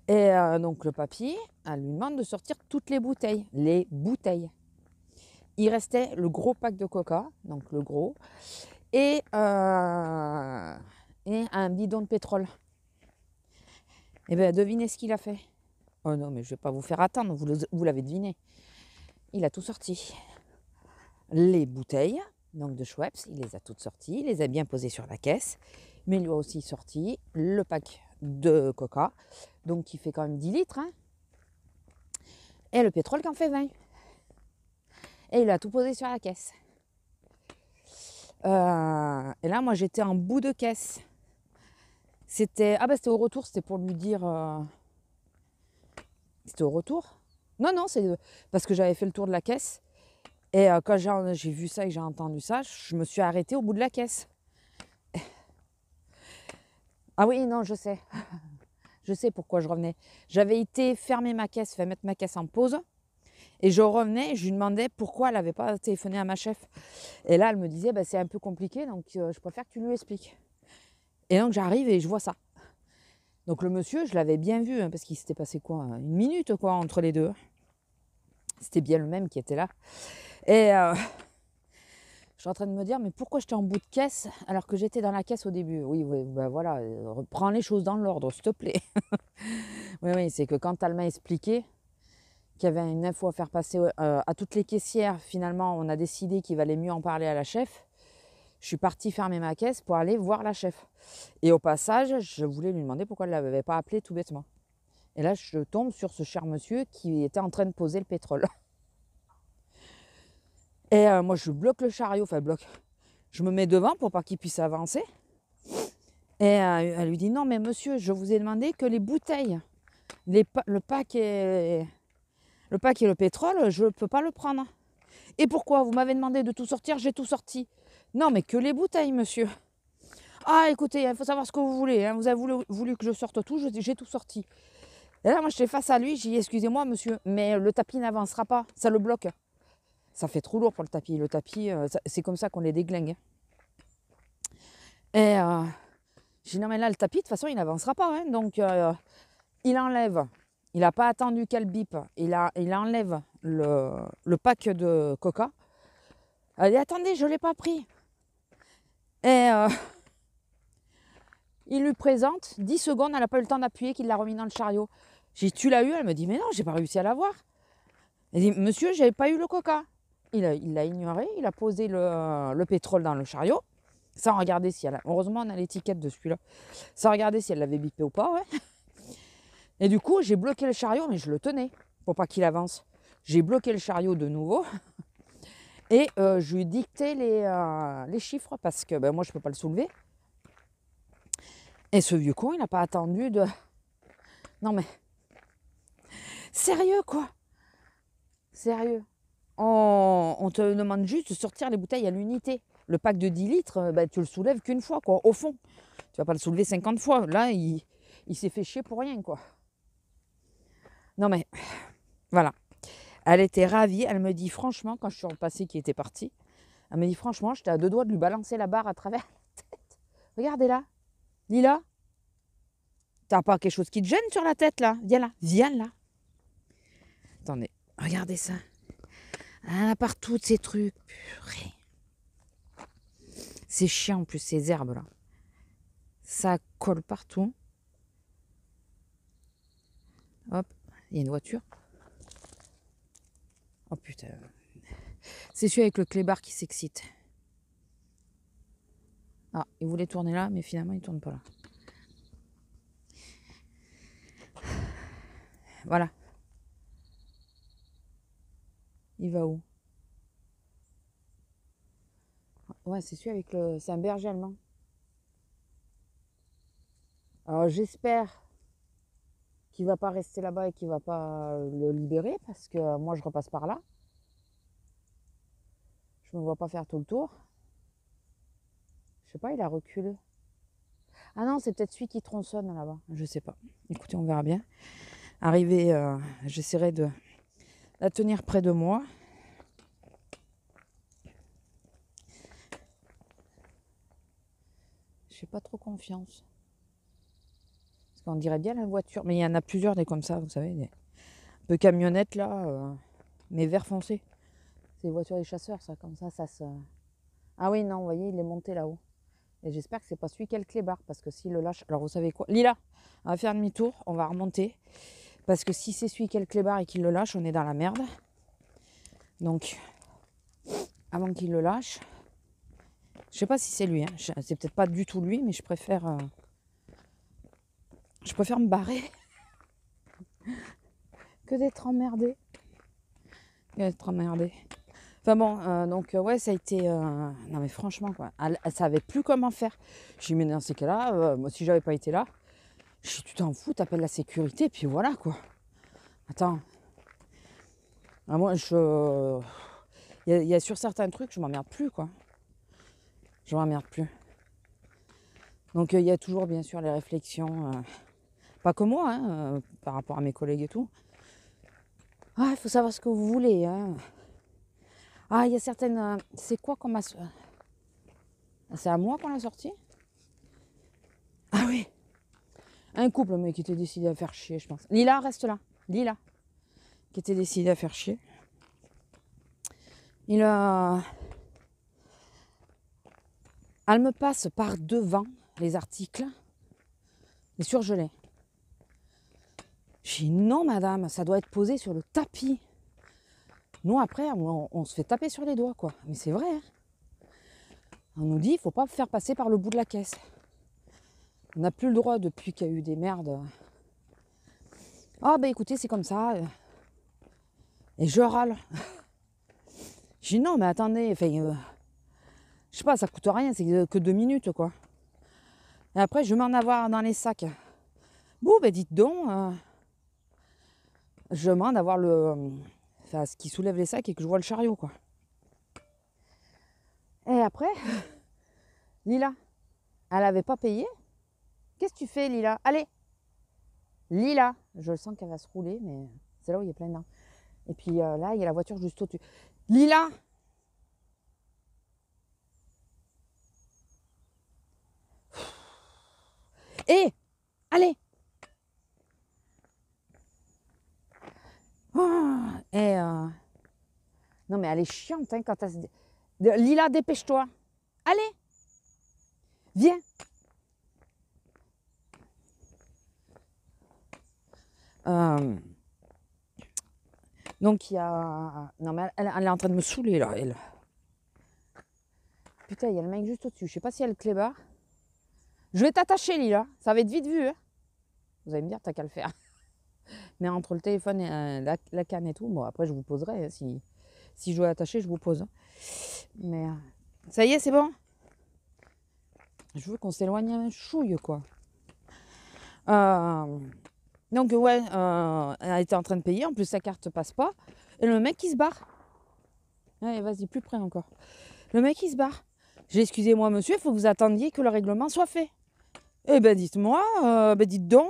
Et donc, le papy, elle lui demande de sortir toutes les bouteilles. Les bouteilles. Il restait le gros pack de coca, donc le gros, et un bidon de pétrole. Et bien, devinez ce qu'il a fait. Oh non, mais je vais pas vous faire attendre, vous l'avez deviné. Il a tout sorti. Les bouteilles, donc de Schweppes, il les a toutes sorties, il les a bien posées sur la caisse, mais il lui a aussi sorti le pack de coca, donc qui fait quand même 10 litres, hein, et le pétrole qui en fait 20. Et il a tout posé sur la caisse. Et là, moi, j'étais en bout de caisse. C'était au retour, c'était pour lui dire... C'était au retour? Non, c'est parce que j'avais fait le tour de la caisse. Et quand j'ai vu ça et que j'ai entendu ça, je me suis arrêtée au bout de la caisse. Ah oui, non, je sais. Je sais pourquoi je revenais. J'avais été fermer ma caisse, mettre ma caisse en pause. Et je revenais et je lui demandais pourquoi elle n'avait pas téléphoné à ma chef. Et là, elle me disait, c'est un peu compliqué, donc je préfère que tu lui expliques. Et donc, j'arrive et je vois ça. Donc, le monsieur, je l'avais bien vu, hein, parce qu'il s'était passé quoi, 1 minute quoi, entre les deux. C'était bien le même qui était là. Et je suis en train de me dire, mais pourquoi j'étais en bout de caisse alors que j'étais dans la caisse au début? Oui, ben voilà, reprends les choses dans l'ordre, s'il te plaît. Oui, c'est que quand elle m'a expliqué qu'il y avait une info à faire passer à toutes les caissières, finalement, on a décidé qu'il valait mieux en parler à la chef. Je suis partie fermer ma caisse pour aller voir la chef. Et au passage, je voulais lui demander pourquoi elle ne l'avait pas appelé tout bêtement. Et là, je tombe sur ce cher monsieur qui était en train de poser le pétrole. Et moi, je bloque le chariot, je me mets devant pour pas qu'il puisse avancer. Et elle lui dit, non, mais monsieur, je vous ai demandé que les bouteilles, le pack et le pétrole, je ne peux pas le prendre. Et pourquoi? Vous m'avez demandé de tout sortir, j'ai tout sorti. Non, mais que les bouteilles, monsieur. Ah, écoutez, il faut savoir ce que vous voulez. Hein. Vous avez voulu que je sorte tout, j'ai tout sorti. Et là, moi, j'étais face à lui, j'ai dit, excusez-moi, monsieur, mais le tapis n'avancera pas, ça le bloque. Ça fait trop lourd pour le tapis. Le tapis, c'est comme ça qu'on les déglingue. Et j'ai dit, non, mais là, le tapis, de toute façon, il n'avancera pas. Hein. Donc, il enlève. Il n'a pas attendu qu'elle bip. Il enlève le pack de coca. Elle dit, attendez, je ne l'ai pas pris. Et il lui présente. 10 secondes, elle n'a pas eu le temps d'appuyer, qu'il l'a remis dans le chariot. J'ai dit, tu l'as eu? Elle me dit, mais non, j'ai pas réussi à l'avoir. Elle dit, monsieur, j'avais pas eu le coca. Il l'a ignoré, il a posé le pétrole dans le chariot, sans regarder si elle... Heureusement, on a l'étiquette de celui-là. Sans regarder si elle l'avait bipé ou pas, ouais. Et du coup, j'ai bloqué le chariot, mais je le tenais, pour pas qu'il avance. J'ai bloqué le chariot de nouveau. Et je lui dictais les chiffres, parce que moi, je peux pas le soulever. Et ce vieux con, il n'a pas attendu de... Non mais... Sérieux, quoi. Sérieux. on te demande juste de sortir les bouteilles à l'unité. Le pack de 10 litres, ben, tu le soulèves qu'une fois, quoi, au fond. Tu vas pas le soulever 50 fois. Là, il s'est fait chier pour rien, quoi. Non, mais voilà. Elle était ravie. Elle me dit franchement, quand je suis repassée qui était partie, elle me dit franchement, j'étais à 2 doigts de lui balancer la barre à travers la tête. Regardez là. Lila. T'as pas quelque chose qui te gêne sur la tête, là? Viens là. Viens là. Attendez. Regardez ça. Elle a partout de ces trucs. Purée. C'est chiant en plus, ces herbes là. Ça colle partout. Hop, il y a une voiture. Oh putain. C'est celui avec le clébard qui s'excite. Ah, il voulait tourner là, mais finalement il tourne pas là. Voilà. Il va où? Ouais, c'est celui avec le... C'est un berger allemand. Alors j'espère qu'il va pas rester là-bas et qu'il va pas le libérer parce que moi je repasse par là. Je me vois pas faire tout le tour. Je sais pas, il a reculé. Ah non, c'est peut-être celui qui tronçonne là-bas. Je sais pas. Écoutez, on verra bien. Arrivé, j'essaierai de la tenir près de moi. J'ai pas trop confiance. Parce qu'on dirait bien la voiture. Mais il y en a plusieurs des comme ça, vous savez. Des un peu camionnettes là. Mais vert foncé. C'est les voitures des chasseurs, ça. Comme ça se... Ah oui, non, vous voyez, il est monté là-haut. Et j'espère que c'est pas celui qui a le clébard. Parce que s'il le lâche... Alors vous savez quoi? Lila, on va faire demi-tour. On va remonter. Parce que si c'est celui qui a le clébard et qu'il le lâche, on est dans la merde. Donc, avant qu'il le lâche... Je sais pas si c'est lui, hein. C'est peut-être pas du tout lui, mais je préfère me barrer que d'être emmerdée. Enfin bon, donc ouais, ça a été... Non mais franchement, quoi, elle savait plus comment faire. J'ai dit, mais dans ces cas-là, moi si j'avais pas été là, je suis tu t'en fous, t'appelles la sécurité, puis voilà, quoi. Attends. Ah, moi, il y a sur certains trucs, je m'emmerde plus, quoi. Je m'emmerde plus. Donc il y a toujours bien sûr les réflexions, pas que moi, hein, par rapport à mes collègues et tout. Ah, il faut savoir ce que vous voulez. Hein. Ah, il y a certaines... c'est quoi qu'on m'a... C'est à moi qu'on l'a sorti? Ah oui. Un couple, mais qui était décidé à faire chier, je pense. Lila, reste là. Lila. Qui était décidé à faire chier. Elle me passe par devant les articles, les surgelés. J'ai dit non madame, ça doit être posé sur le tapis. Nous après, on se fait taper sur les doigts, quoi. Mais c'est vrai. Hein. On nous dit, il ne faut pas faire passer par le bout de la caisse. On n'a plus le droit depuis qu'il y a eu des merdes. Ah ben écoutez, c'est comme ça. Et je râle. J'ai dit non mais attendez, enfin, je sais pas, ça coûte rien, c'est que 2 minutes, quoi. Et après, je vais m'en avoir dans les sacs. Bon, ben dites donc, je demande d'avoir ce qui soulève les sacs et que je vois le chariot, quoi. Et après, Lila, elle n'avait pas payé. Qu'est-ce que tu fais, Lila? Allez, Lila, je sens qu'elle va se rouler, mais c'est là où il y a plein de dents. Et puis là, il y a la voiture juste au-dessus. Lila! Hé! Allez! Oh, et non, mais elle est chiante hein, quand elle se... Lila, dépêche-toi! Allez! Viens! Donc il y a... Non mais elle est en train de me saouler là, elle. Putain, il y a le mec juste au-dessus. Je sais pas si elle a le clébard. Je vais t'attacher, Lila. Ça va être vite vu. Hein. Vous allez me dire, t'as qu'à le faire. Mais entre le téléphone et la canne et tout, bon après je vous poserai. Hein, si je dois l'attacher, je vous pose. Hein. Mais ça y est, c'est bon. Je veux qu'on s'éloigne un chouille, quoi. Donc ouais, elle était en train de payer. En plus, sa carte passe pas. Et le mec, il se barre. Allez, vas-y, plus près encore. Le mec, il se barre. J'ai excusez-moi, monsieur, il faut que vous attendiez que le règlement soit fait. Eh ben, dites-moi, dites donc,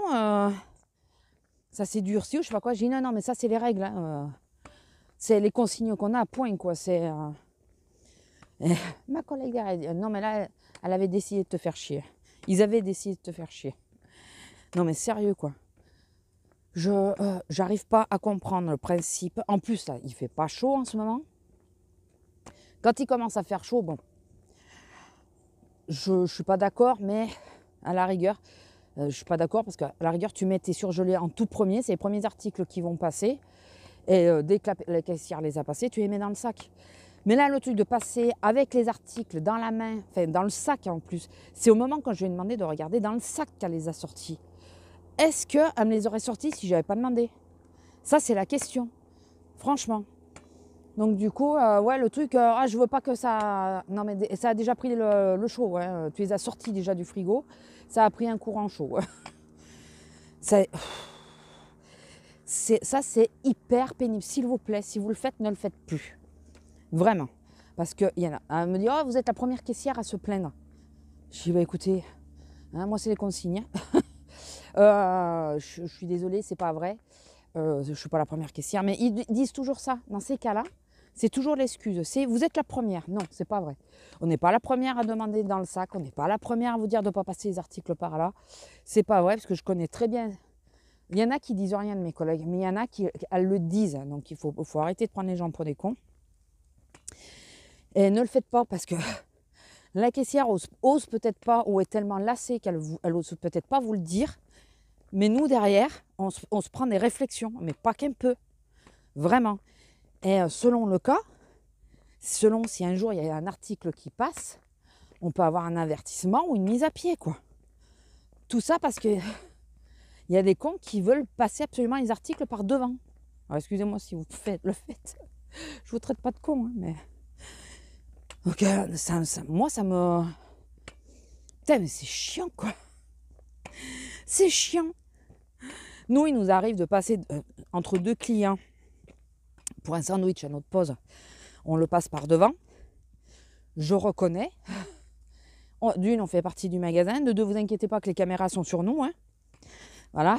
ça s'est durci ou je sais pas quoi. J'ai dit non, mais ça, c'est les règles. Hein, c'est les consignes qu'on a, point, quoi. C'est. Ma collègue derrière dit non, mais là, elle avait décidé de te faire chier. Ils avaient décidé de te faire chier. Non, mais sérieux, quoi. J'arrive pas à comprendre le principe. En plus, là, il fait pas chaud en ce moment. Quand il commence à faire chaud, bon, je suis pas d'accord, mais à la rigueur, je suis pas d'accord parce qu'à la rigueur, tu mets tes surgelés en tout premier, c'est les premiers articles qui vont passer. Et dès que la caissière les a passés, tu les mets dans le sac. Mais là, le truc de passer avec les articles dans la main, enfin dans le sac en plus, c'est au moment quand je lui ai demandé de regarder dans le sac qu'elle les a sortis. Est-ce qu'elle me les aurait sortis si je n'avais pas demandé? Ça, c'est la question. Franchement. Donc du coup, ouais, le truc, je veux pas que ça... Non, mais ça a déjà pris le chaud. Ouais. Tu les as sortis déjà du frigo. Ça a pris un courant chaud. Ouais. Ça, c'est hyper pénible. S'il vous plaît, si vous le faites, ne le faites plus. Vraiment. Parce qu'il y en a. Elle me dit, oh, vous êtes la première caissière à se plaindre. Je dis, bah écoutez, hein, moi, c'est les consignes. Je suis désolée, c'est pas vrai. Je suis pas la première caissière. Mais ils disent toujours ça. Dans ces cas-là, c'est toujours l'excuse. C'est, vous êtes la première. Non, c'est pas vrai. On n'est pas la première à demander dans le sac. On n'est pas la première à vous dire de ne pas passer les articles par là. C'est pas vrai, parce que je connais très bien... Il y en a qui disent rien de mes collègues, mais il y en a qui elles le disent. Donc il faut arrêter de prendre les gens pour des cons. Et ne le faites pas parce que la caissière ose peut-être pas ou est tellement lassée qu'elle ose peut-être pas vous le dire. Mais nous, derrière, on se prend des réflexions, mais pas qu'un peu. Vraiment. Et selon le cas, selon si un jour il y a un article qui passe, on peut avoir un avertissement ou une mise à pied, quoi. Tout ça parce que il y a des cons qui veulent passer absolument les articles par devant. Alors excusez-moi si vous le faites. Je vous traite pas de con, hein, mais... Donc, moi, ça me... Putain, mais c'est chiant, quoi. C'est chiant. Nous, il nous arrive de passer entre deux clients pour un sandwich à notre pause. On le passe par devant. Je reconnais. D'une, on fait partie du magasin. De deux, vous inquiétez pas que les caméras sont sur nous. Hein. Voilà.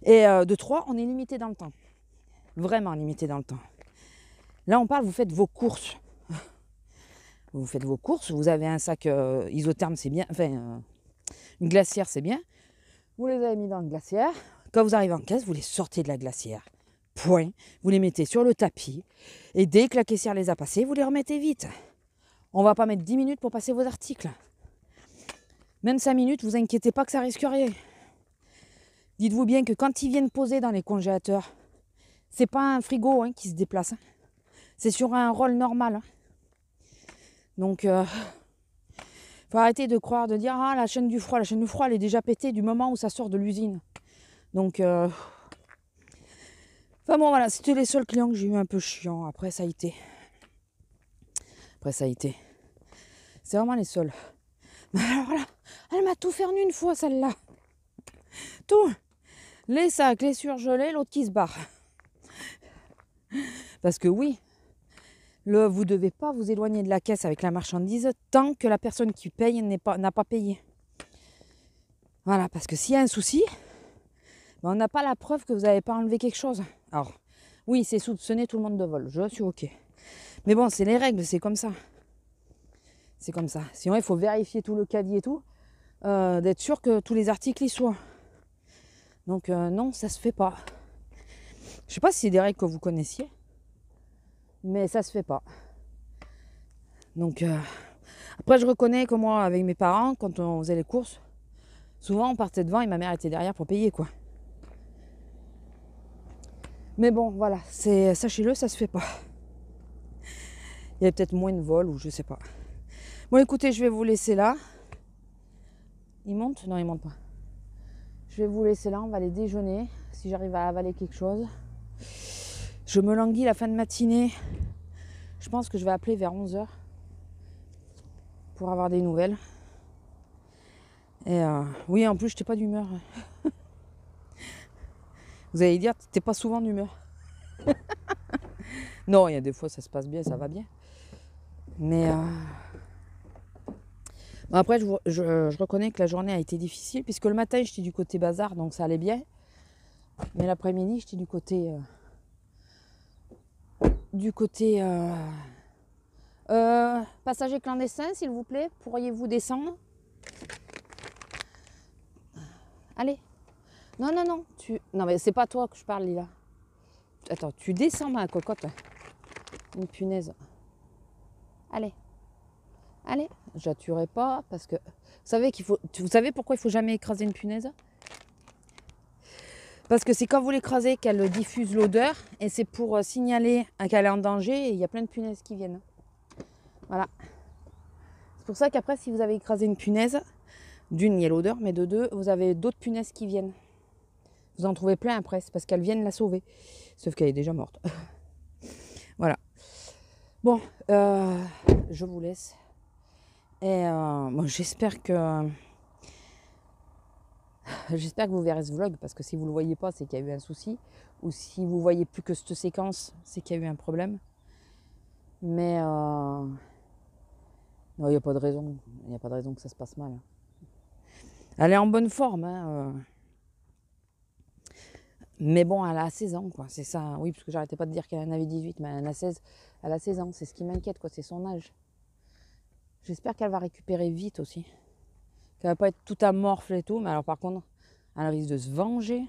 Et de trois, on est limité dans le temps. Vraiment limité dans le temps. Là, on parle, vous faites vos courses. Vous faites vos courses, vous avez un sac isotherme, c'est bien. Enfin, une glacière, c'est bien. Vous les avez mis dans la glacière. Quand vous arrivez en caisse, vous les sortez de la glacière. Point. Vous les mettez sur le tapis. Et dès que la caissière les a passés, vous les remettez vite. On ne va pas mettre 10 minutes pour passer vos articles. Même 5 minutes, vous inquiétez pas que ça risque rien. Dites-vous bien que quand ils viennent poser dans les congélateurs, c'est pas un frigo hein, qui se déplace. Hein. C'est sur un rôle normal. Hein. Donc, faut arrêter de croire, de dire « Ah, la chaîne du froid, elle est déjà pétée du moment où ça sort de l'usine. » Donc, enfin bon, voilà, c'était les seuls clients que j'ai eu un peu chiants. Après, ça a été. C'est vraiment les seuls. Mais alors là, elle m'a tout fait en une fois, celle-là. Tout. Les sacs, les surgelés, l'autre qui se barre. Parce que oui, vous ne devez pas vous éloigner de la caisse avec la marchandise tant que la personne qui paye n'a pas payé. Voilà, parce que s'il y a un souci, on n'a pas la preuve que vous n'avez pas enlevé quelque chose. Alors, oui, c'est soupçonné tout le monde de vol, je suis ok. Mais bon, c'est les règles, c'est comme ça. C'est comme ça. Sinon, il faut vérifier tout le caddie et tout, d'être sûr que tous les articles y soient. Donc non, ça se fait pas. Je sais pas si c'est des règles que vous connaissiez, mais ça se fait pas. Donc après, je reconnais que moi, avec mes parents, quand on faisait les courses, souvent on partait devant et ma mère était derrière pour payer, quoi. Mais bon, voilà, sachez-le, ça se fait pas. Il y a peut-être moins de vols ou je sais pas. Bon, écoutez, je vais vous laisser là. Il monte? Non, il monte pas. Je vais vous laisser là, on va aller déjeuner, si j'arrive à avaler quelque chose. Je me languis la fin de matinée. Je pense que je vais appeler vers 11h pour avoir des nouvelles. Et oui, en plus, je n'étais pas d'humeur. Vous allez dire, tu n'es pas souvent d'humeur. Non, il y a des fois, ça se passe bien, ça va bien. Mais bon, après, je reconnais que la journée a été difficile, puisque le matin, j'étais du côté bazar, donc ça allait bien. Mais l'après-midi, j'étais du côté... passager clandestin, s'il vous plaît, pourriez-vous descendre? Allez. Non, non, non. Non, mais c'est pas toi que je parle, Lila. Attends, tu descends ma cocotte. Une punaise. Allez. Allez. Je la tuerai pas parce que... Vous savez pourquoi il faut jamais écraser une punaise? Parce que c'est quand vous l'écrasez qu'elle diffuse l'odeur et c'est pour signaler qu'elle est en danger et il y a plein de punaises qui viennent. Voilà. C'est pour ça qu'après, si vous avez écrasé une punaise, d'une, il y a l'odeur, mais de deux, vous avez d'autres punaises qui viennent. Vous en trouvez plein après, c'est parce qu'elles viennent la sauver. Sauf qu'elle est déjà morte. Voilà. Bon, je vous laisse. Et bon, j'espère que vous verrez ce vlog, parce que si vous ne le voyez pas, c'est qu'il y a eu un souci. Ou si vous ne voyez plus que cette séquence, c'est qu'il y a eu un problème. Mais non, il n'y a pas de raison. Il n'y a pas de raison que ça se passe mal. Elle est en bonne forme. Hein, Mais bon, elle a 16 ans, quoi. C'est ça. Oui, parce que j'arrêtais pas de dire qu'elle en avait 18, mais elle a 16. Elle a 16 ans. C'est ce qui m'inquiète, quoi. C'est son âge. J'espère qu'elle va récupérer vite aussi. Qu'elle va pas être tout amorphle et tout. Mais alors, par contre, elle risque de se venger.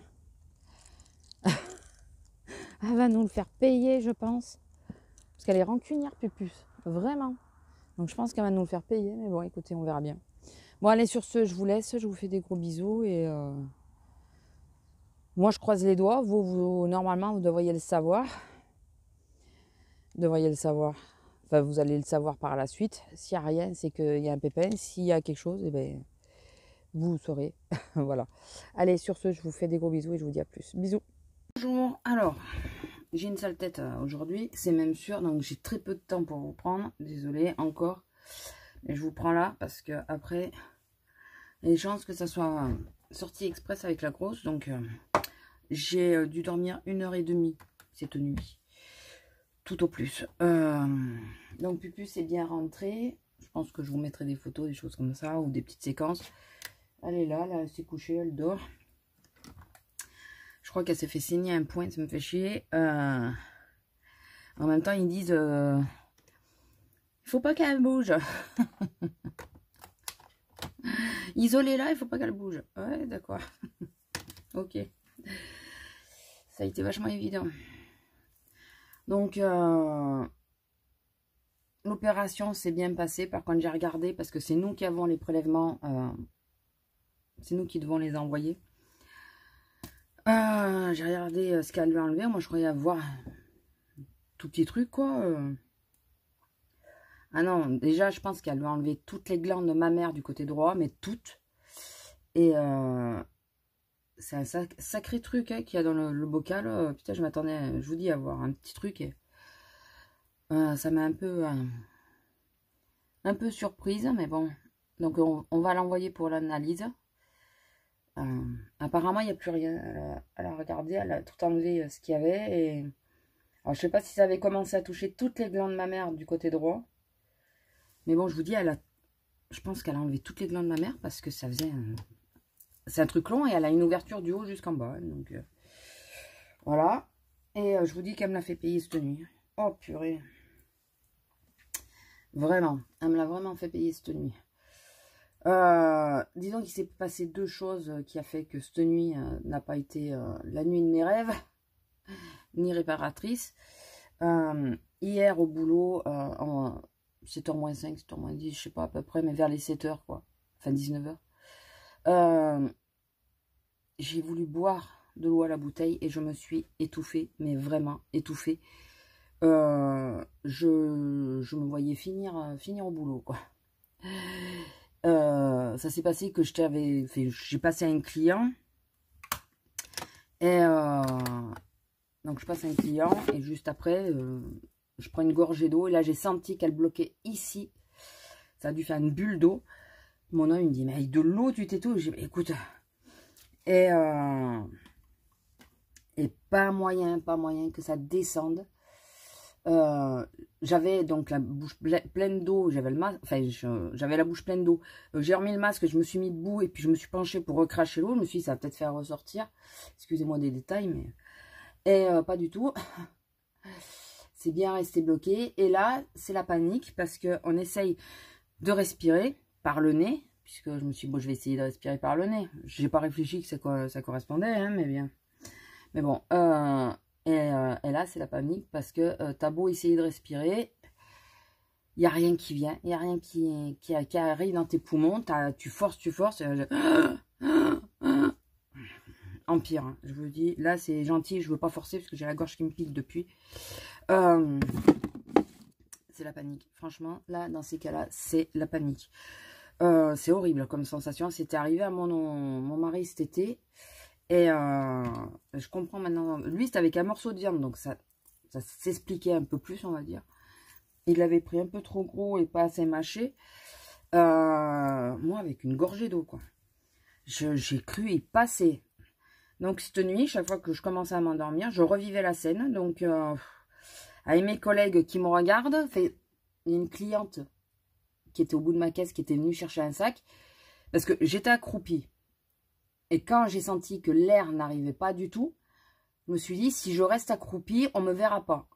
Elle va nous le faire payer, je pense. Parce qu'elle est rancunière, Pupus. Vraiment. Donc, je pense qu'elle va nous le faire payer. Mais bon, écoutez, on verra bien. Bon, allez, sur ce, je vous laisse. Je vous fais des gros bisous. Et moi, je croise les doigts. Normalement, vous devriez le savoir. Enfin, vous allez le savoir par la suite. S'il n'y a rien, c'est qu'il y a un pépin. S'il y a quelque chose, eh ben, vous saurez. Voilà. Allez, sur ce, je vous fais des gros bisous et je vous dis à plus. Bisous. Bonjour. Alors, j'ai une sale tête aujourd'hui, c'est même sûr. Donc, j'ai très peu de temps pour vous prendre. Désolée, encore. Mais je vous prends là parce que après, il y a des chances que ça soit sorti express avec la grosse. Donc, j'ai dû dormir 1h30 cette nuit. Tout au plus. Donc Pupus est bien rentrée. Je pense que je vous mettrai des photos, des choses comme ça, ou des petites séquences. Elle est là, elle s'est couchée, elle dort. Je crois qu'elle s'est fait saigner un point, ça me fait chier. En même temps, ils disent il faut pas qu'elle bouge. Isolée-la, il faut pas qu'elle bouge. Ouais, d'accord. Ok. Ça a été vachement évident. Donc, l'opération s'est bien passée. Par contre, j'ai regardé parce que c'est nous qui avons les prélèvements. C'est nous qui devons les envoyer. J'ai regardé ce qu'elle lui a enlevé. Moi, je croyais avoir tout petit truc, quoi. Ah non, déjà, je pense qu'elle lui a enlevé toutes les glandes mammaires du côté droit, mais toutes. Et c'est un sacré truc hein, qu'il y a dans le bocal. Putain, je m'attendais, je vous dis, à avoir un petit truc. Et, ça m'a un peu surprise, mais bon. Donc, on va l'envoyer pour l'analyse. Apparemment, il n'y a plus rien. Elle a regardé, elle a tout enlevé ce qu'il y avait. Et... Alors, je ne sais pas si ça avait commencé à toucher toutes les glandes mammaires du côté droit. Mais bon, je vous dis, je pense qu'elle a enlevé toutes les glandes mammaires parce que ça faisait... C'est un truc long et elle a une ouverture du haut jusqu'en bas. Donc, voilà. Et je vous dis qu'elle me l'a fait payer cette nuit. Oh, purée. Vraiment. Elle me l'a vraiment fait payer cette nuit. Disons qu'il s'est passé deux choses qui a fait que cette nuit n'a pas été la nuit de mes rêves, ni réparatrice. Hier au boulot, en 7h-5, 7h-10, je sais pas à peu près, mais vers les 7h quoi, enfin 19h. J'ai voulu boire de l'eau à la bouteille et je me suis étouffée, mais vraiment étouffée. Je me voyais finir au boulot quoi. Ça s'est passé que j'ai passé à un client et donc je passe à un client et juste après je prends une gorgée d'eau et là j'ai senti qu'elle bloquait ici. Ça a dû faire une bulle d'eau. Mon homme il me dit mais avec de l'eau tu t'étouffes. J'ai dit écoute et pas moyen que ça descende. j'avais donc la bouche pleine d'eau, j'avais le masque, enfin j'avais la bouche pleine d'eau. J'ai remis le masque, je me suis mis debout et puis je me suis penchée pour recracher l'eau. Je me suis dit ça va peut-être faire ressortir. Excusez-moi des détails, mais pas du tout. C'est bien resté bloqué. Et là, c'est la panique parce que on essaye de respirer par le nez, puisque je me suis dit bon, je vais essayer de respirer par le nez. J'ai pas réfléchi que ça correspondait, hein, mais bien. Mais bon. Et là, c'est la panique parce que t'as beau essayer de respirer, il n'y a rien qui vient, il n'y a rien qui arrive dans tes poumons, tu forces, empire, hein, je vous le dis. Là, c'est gentil, je ne veux pas forcer parce que j'ai la gorge qui me pique depuis. C'est la panique, franchement, là, dans ces cas-là, c'est la panique. C'est horrible comme sensation, c'était arrivé à mon mari cet été. Et je comprends maintenant. Lui, c'était avec un morceau de viande, donc ça s'expliquait un peu plus, on va dire. Il l'avait pris un peu trop gros et pas assez mâché. Moi, avec une gorgée d'eau, quoi. J'ai cru y passer. Donc, cette nuit, chaque fois que je commençais à m'endormir, je revivais la scène. Donc, avec mes collègues qui me regardent, il y a une cliente qui était au bout de ma caisse, qui était venue chercher un sac, parce que j'étais accroupie. Et quand j'ai senti que l'air n'arrivait pas du tout, je me suis dit, si je reste accroupie, on ne me verra pas.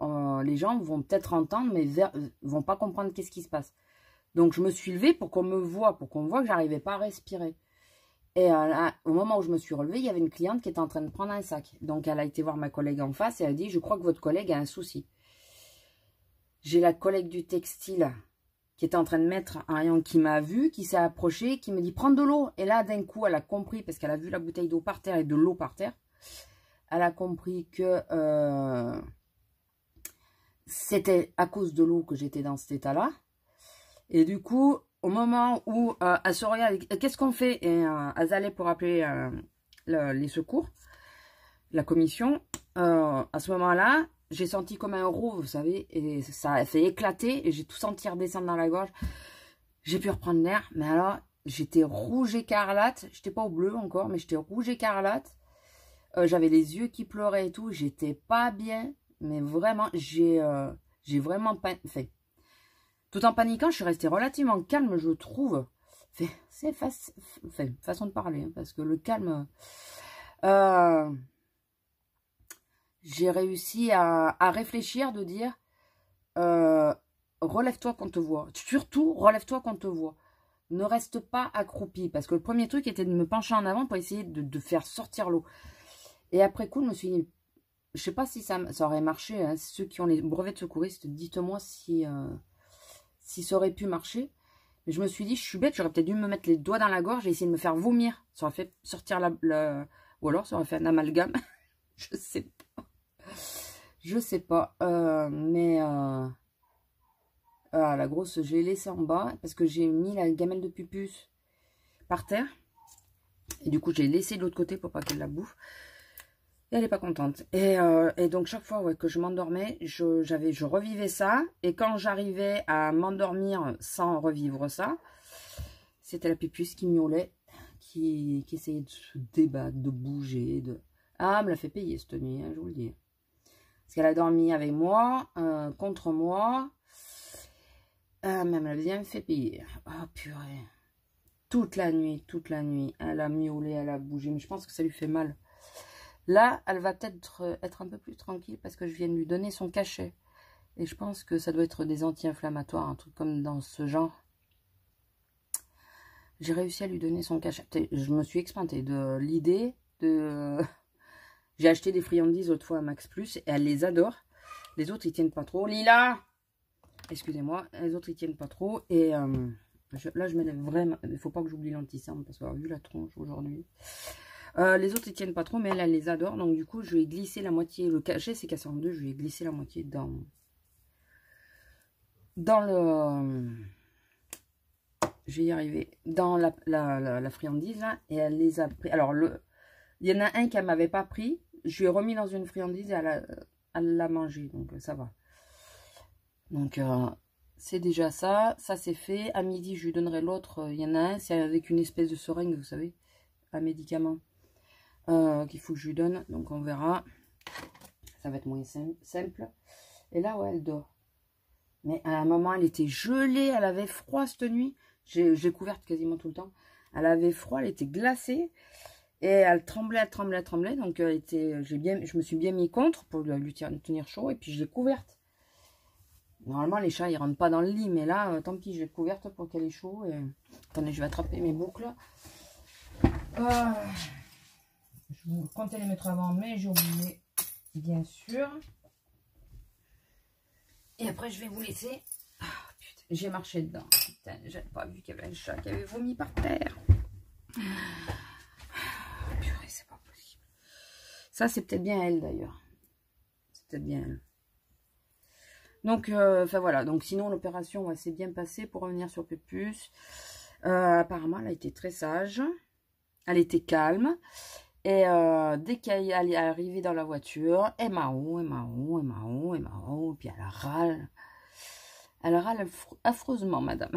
Les gens vont peut-être entendre, mais vont pas comprendre qu'est-ce qui se passe. Donc, je me suis levée pour qu'on me voie, pour qu'on voit que j'arrivais pas à respirer. Et là, au moment où je me suis relevée, il y avait une cliente qui était en train de prendre un sac. Donc, elle a été voir ma collègue en face et elle a dit, je crois que votre collègue a un souci. J'ai la collègue du textile qui était en train de mettre un rayon, qui m'a vu, qui s'est approché, qui me dit, prends de l'eau. Et là, d'un coup, elle a compris, parce qu'elle a vu la bouteille d'eau par terre et de l'eau par terre, elle a compris que c'était à cause de l'eau que j'étais dans cet état-là. Et du coup, au moment où elle se regarde, qu'est-ce qu'on fait? Et elles allaient pour appeler les secours, la commission. À ce moment-là, j'ai senti comme un roux, vous savez, et ça a fait éclater, et j'ai tout senti redescendre dans la gorge. J'ai pu reprendre l'air, mais alors, j'étais rouge écarlate. J'étais pas au bleu encore, mais j'étais rouge écarlate. J'avais les yeux qui pleuraient et tout. J'étais pas bien, mais vraiment, j'ai vraiment pas fait. Tout en paniquant, je suis restée relativement calme, je trouve. C'est façon de parler, hein, parce que le calme... j'ai réussi à réfléchir, de dire relève-toi qu'on te voit. Surtout, relève-toi qu'on te voit. Ne reste pas accroupi. Parce que le premier truc était de me pencher en avant pour essayer de faire sortir l'eau. Et après coup, je me suis dit, je sais pas si ça aurait marché. Hein, ceux qui ont les brevets de secouriste, dites-moi si ça aurait pu marcher. Mais je me suis dit, je suis bête, j'aurais peut-être dû me mettre les doigts dans la gorge et essayer de me faire vomir. Ça aurait fait sortir ou alors ça aurait fait un amalgame. Je sais pas. Je sais pas. La grosse, je l'ai laissée en bas parce que j'ai mis la gamelle de pupus par terre. Et du coup, j'ai laissé de l'autre côté pour pas qu'elle la bouffe. Et elle n'est pas contente. Et donc, chaque fois que je m'endormais, je revivais ça. Et quand j'arrivais à m'endormir sans revivre ça, c'était la pupus qui miaulait, qui essayait de se débattre, de bouger. Ah, elle me l'a fait payer cette nuit, hein, je vous le dis. Parce qu'elle a dormi avec moi, contre moi. Mais elle me l'a bien fait payer. Oh, purée. Toute la nuit. Elle a miaulé, elle a bougé. Mais je pense que ça lui fait mal. Là, elle va peut-être être un peu plus tranquille parce que je viens de lui donner son cachet. Et je pense que ça doit être des anti-inflammatoires, un truc comme dans ce genre. J'ai réussi à lui donner son cachet. Je me suis expantée de l'idée de... J'ai acheté des friandises l'autre fois à Max Plus et elle les adore. Les autres, ils tiennent pas trop. Lila! Excusez-moi, les autres, ils tiennent pas trop. Et là, je m'élève vraiment... Il ne faut pas que j'oublie l'anticerne parce que vu la tronche aujourd'hui... les autres, ils tiennent pas trop, mais elle les adore. Donc, du coup, je vais glisser la moitié. Le cachet, c'est cassé en deux. Je vais glisser la moitié dans le... Je vais y arriver. Dans la friandise, là. Et elle les a pris. Alors, il y en a un qu'elle m'avait pas pris. Je lui ai remis dans une friandise et elle l'a mangé. Donc, ça va. Donc, c'est déjà ça. Ça, c'est fait. À midi, je lui donnerai l'autre. Il y en a un. C'est avec une espèce de seringue, vous savez. Un médicament. Qu'il faut que je lui donne, donc on verra. Ça va être moins simple. Et là, ouais, elle dort. Mais à un moment, elle était gelée, elle avait froid cette nuit. J'ai couverte quasiment tout le temps. Elle avait froid, elle était glacée. Et elle tremblait, elle tremblait, elle tremblait. Donc, je me suis bien mis contre pour lui tenir chaud. Et puis, je l'ai couverte. Normalement, les chats, ils rentrent pas dans le lit. Mais là, tant pis, je l'ai couverte pour qu'elle ait chaud. Et... Attendez, je vais attraper mes boucles. Je comptais les mettre avant, mais j'ai oublié, bien sûr. Et après, je vais vous laisser. Ah, putain, j'ai marché dedans. Putain, j'avais pas vu qu'il y avait un chat qui avait vomi par terre. Purée, c'est pas possible. Ça, c'est peut-être bien elle, d'ailleurs. C'est peut-être bien elle. Donc, enfin voilà. Donc, sinon, l'opération ouais, s'est bien passée pour revenir sur Pépus. Apparemment, elle a été très sage. Elle était calme. Et dès qu'elle est arrivée dans la voiture, elle m'a puis elle râle. Elle râle affreusement, madame.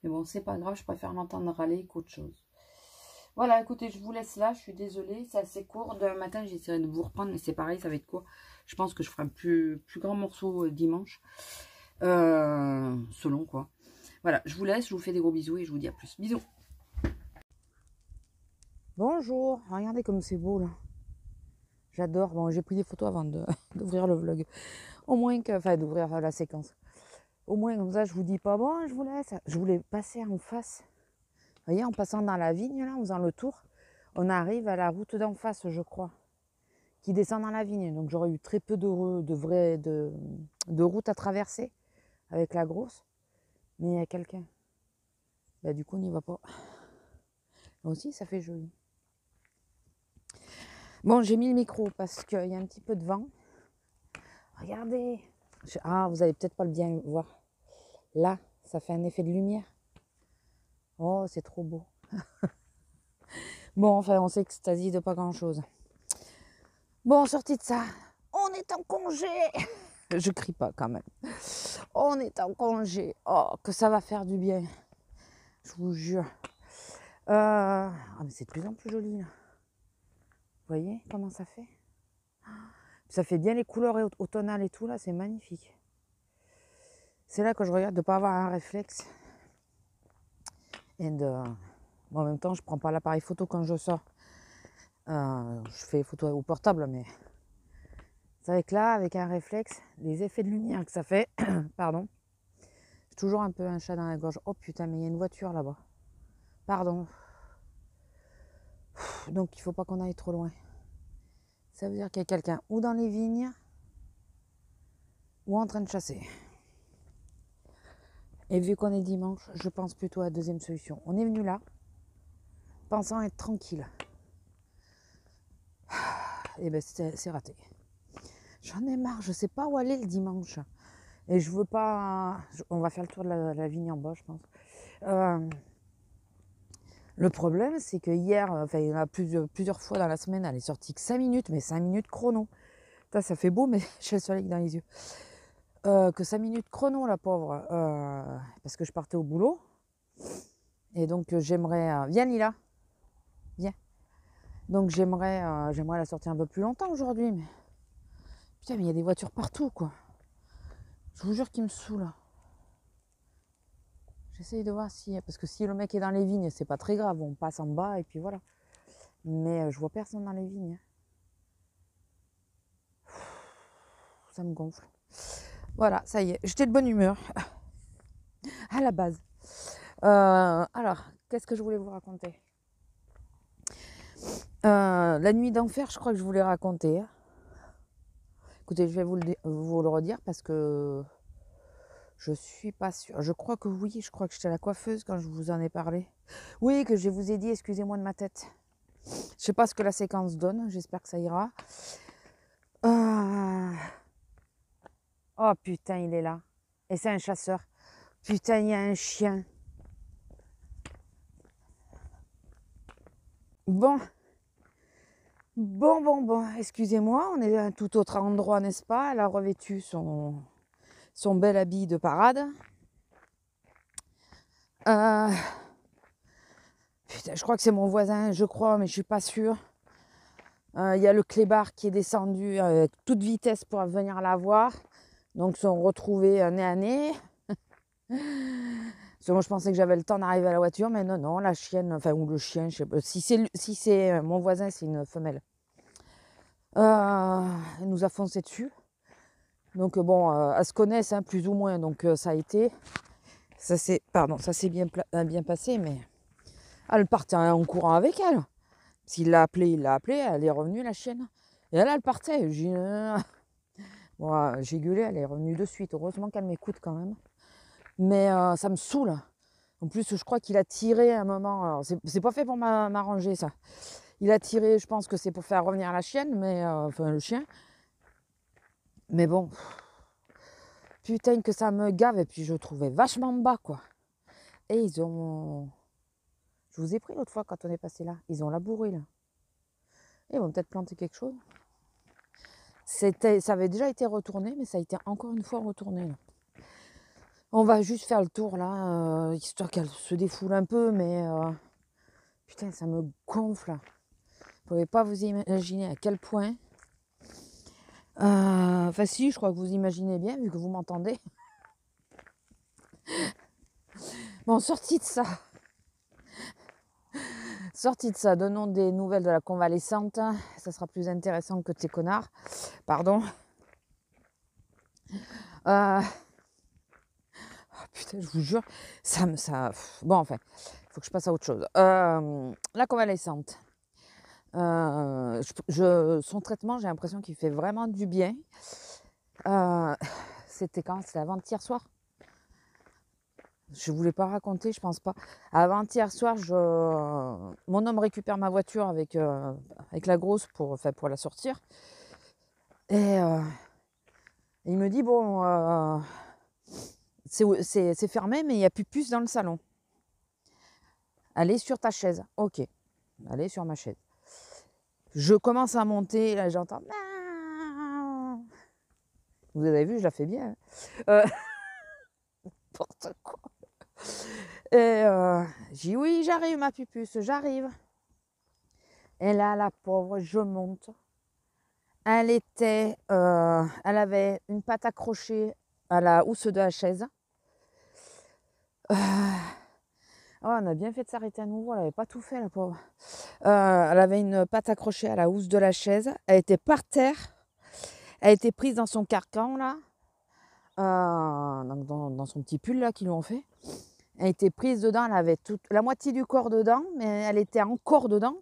Mais bon, c'est pas grave, je préfère l'entendre râler qu'autre chose. Voilà, écoutez, je vous laisse là, je suis désolée, c'est assez court. Demain matin, j'essaierai de vous reprendre, mais c'est pareil, ça va être court. Je pense que je ferai un plus grand morceau dimanche. Selon quoi. Voilà, je vous laisse, je vous fais des gros bisous et je vous dis à plus. Bisous. Bonjour, regardez comme c'est beau là. J'adore. Bon, j'ai pris des photos avant d'ouvrir le vlog. Au moins que, enfin, d'ouvrir la séquence. Au moins comme ça, je vous dis pas bon, je vous laisse. Je voulais passer en face. Vous voyez, en passant dans la vigne là, en faisant le tour, on arrive à la route d'en face, je crois, qui descend dans la vigne. Donc j'aurais eu très peu de route à traverser avec la grosse. Mais il y a quelqu'un. Bah, du coup, on n'y va pas. Là aussi, ça fait joli. Bon, j'ai mis le micro parce qu'il y a un petit peu de vent. Regardez. Ah, vous allez peut-être pas le bien voir. Là, ça fait un effet de lumière. Oh, c'est trop beau. Bon, enfin, on s'extasie de pas grand-chose. Bon, sortie de ça, on est en congé. Je crie pas quand même. On est en congé. Oh, que ça va faire du bien. Je vous jure. Ah, mais c'est de plus en plus joli là. Vous voyez comment ça fait? Ça fait bien les couleurs automnales et tout là, c'est magnifique. C'est là que je regarde de ne pas avoir un réflexe. Et bon, en même temps, je prends pas l'appareil photo quand je sors. Je fais photo au portable, mais c'est vrai que là, avec un réflexe, les effets de lumière que ça fait, pardon, j'ai toujours un peu un chat dans la gorge. Oh putain, mais il y a une voiture là-bas. Pardon. Donc il faut pas qu'on aille trop loin. Ça veut dire qu'il y a quelqu'un ou dans les vignes ou en train de chasser. Et vu qu'on est dimanche, je pense plutôt à la deuxième solution. On est venu là, pensant être tranquille. Et ben c'est raté. J'en ai marre, je sais pas où aller le dimanche. Et je veux pas... On va faire le tour de la vigne en bas, je pense. Le problème, c'est que hier, enfin, il y en a plusieurs fois dans la semaine, elle est sortie que 5 minutes, mais 5 minutes chrono. Ça fait beau, mais j'ai le soleil dans les yeux. Que 5 minutes chrono, la pauvre. Parce que je partais au boulot. Et donc, j'aimerais... viens, Lila. Viens. Donc, j'aimerais la sortir un peu plus longtemps aujourd'hui. Mais... Putain, mais il y a des voitures partout, quoi. Je vous jure qu'il me saoule. J'essaye de voir si... Parce que si le mec est dans les vignes, c'est pas très grave. On passe en bas et puis voilà. Mais je vois personne dans les vignes. Ça me gonfle. Voilà, ça y est. J'étais de bonne humeur. À la base. Alors, qu'est-ce que je voulais vous raconter? La nuit d'enfer, je crois que je voulais raconter. Écoutez, je vais vous le redire parce que je suis pas sûre. Je crois que oui, je crois que j'étais à la coiffeuse quand je vous en ai parlé. Oui, que je vous ai dit, excusez-moi de ma tête. Je sais pas ce que la séquence donne, j'espère que ça ira. Oh putain, il est là. Et c'est un chasseur. Putain, il y a un chien. Bon, excusez-moi, on est à un tout autre endroit, n'est-ce pas? Elle a revêtu son bel habit de parade. Putain, je crois que c'est mon voisin, je crois, mais je suis pas sûre. Il y a le clébard qui est descendu avec toute vitesse pour venir la voir. Donc, ils sont retrouvés nez à nez. Parce que moi, je pensais que j'avais le temps d'arriver à la voiture, mais non, non, la chienne, enfin, ou le chien, je sais pas. Si c'est mon voisin, c'est une femelle. Elle nous a foncé dessus. Donc, bon, elles se connaissent, hein, plus ou moins. Donc, ça a été. Ça s'est bien passé, mais elle partait en courant avec elle. S'il l'a appelée, elle est revenue, la chienne. Et elle partait. Bon, j'ai gueulé, elle est revenue de suite. Heureusement qu'elle m'écoute quand même. Mais ça me saoule. En plus, je crois qu'il a tiré à un moment. Alors, c'est pas fait pour m'arranger, ça. Il a tiré, je pense que c'est pour faire revenir la chienne, mais enfin le chien. Mais bon, putain que ça me gave. Et puis je le trouvais vachement bas, quoi. Et ils ont... Je vous ai pris l'autre fois quand on est passé là. Ils ont labouré, là. Ils vont peut-être planter quelque chose. Ça avait déjà été retourné, mais ça a été encore une fois retourné, là. On va juste faire le tour, là, histoire qu'elle se défoule un peu, mais... putain, ça me gonfle. Vous pouvez pas vous imaginer à quel point... Enfin si, je crois que vous imaginez bien, vu que vous m'entendez. Bon, sorti de ça, donnons des nouvelles de la convalescente. Ça sera plus intéressant que de ces connards. Pardon. Oh, putain, je vous jure, Bon, enfin, il faut que je passe à autre chose. La convalescente. Son traitement, j'ai l'impression qu'il fait vraiment du bien. C'était quand? C'était avant-hier soir. Je ne voulais pas raconter, je pense pas. Avant-hier soir, mon homme récupère ma voiture avec la grosse pour la sortir. Et il me dit, bon, c'est fermé, mais il n'y a plus de puce dans le salon. Allez sur ta chaise. Ok, allez sur ma chaise. Je commence à monter, là j'entends... Vous avez vu, je la fais bien. N'importe quoi. Et j'ai dit, oui, j'arrive ma pupuce, j'arrive. Et là, la pauvre, je monte. Elle avait une patte accrochée à la housse de la chaise. Oh, on a bien fait de s'arrêter à nouveau, elle n'avait pas tout fait, la pauvre. Elle avait une patte accrochée à la housse de la chaise. Elle était par terre. Elle était prise dans son carcan, là. Dans son petit pull, là, qu'ils lui ont fait. Elle était prise dedans. Elle avait la moitié du corps dedans, mais elle était encore dedans.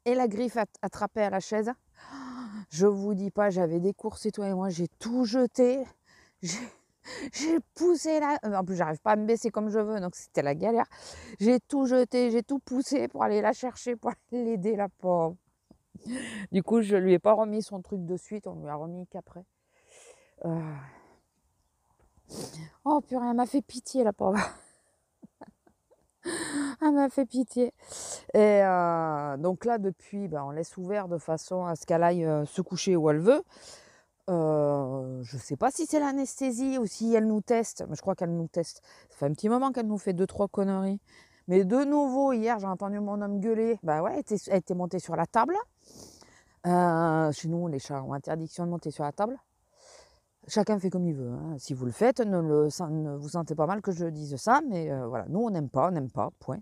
Et la griffe attrapée à la chaise. Je vous dis pas, j'avais des courses et toi et moi, j'ai tout jeté. J'ai poussé là. En plus, j'arrive pas à me baisser comme je veux, donc c'était la galère. J'ai tout jeté, j'ai tout poussé pour aller la chercher, pour aller l'aider, la pauvre. Du coup, je lui ai pas remis son truc de suite, on lui a remis qu'après. Oh purée, elle m'a fait pitié, la pauvre. Elle m'a fait pitié. Et donc là, depuis, on laisse ouvert de façon à ce qu'elle aille se coucher où elle veut. Je sais pas si c'est l'anesthésie ou si elle nous teste, mais je crois qu'elle nous teste. Ça fait un petit moment qu'elle nous fait 2-3 conneries. Mais de nouveau, hier, j'ai entendu mon homme gueuler. Bah ouais, elle était montée sur la table. Chez nous, les chats ont interdiction de monter sur la table. Chacun fait comme il veut, hein. Si vous le faites, ne vous sentez pas mal que je dise ça, mais voilà, nous on n'aime pas, point.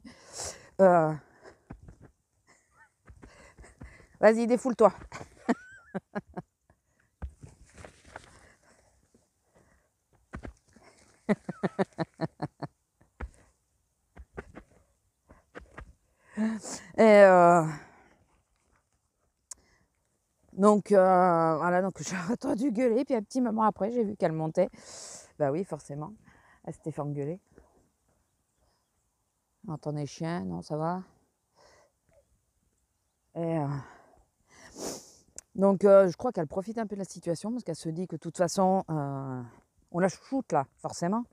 Vas-y, défoule-toi. Et donc voilà, donc j'ai entendu gueuler, puis un petit moment après, j'ai vu qu'elle montait. Bah oui, forcément, elle s'était fait engueuler. Entendez les chiens, non, ça va. Et donc je crois qu'elle profite un peu de la situation parce qu'elle se dit que de toute façon, on la chouchoute là, forcément.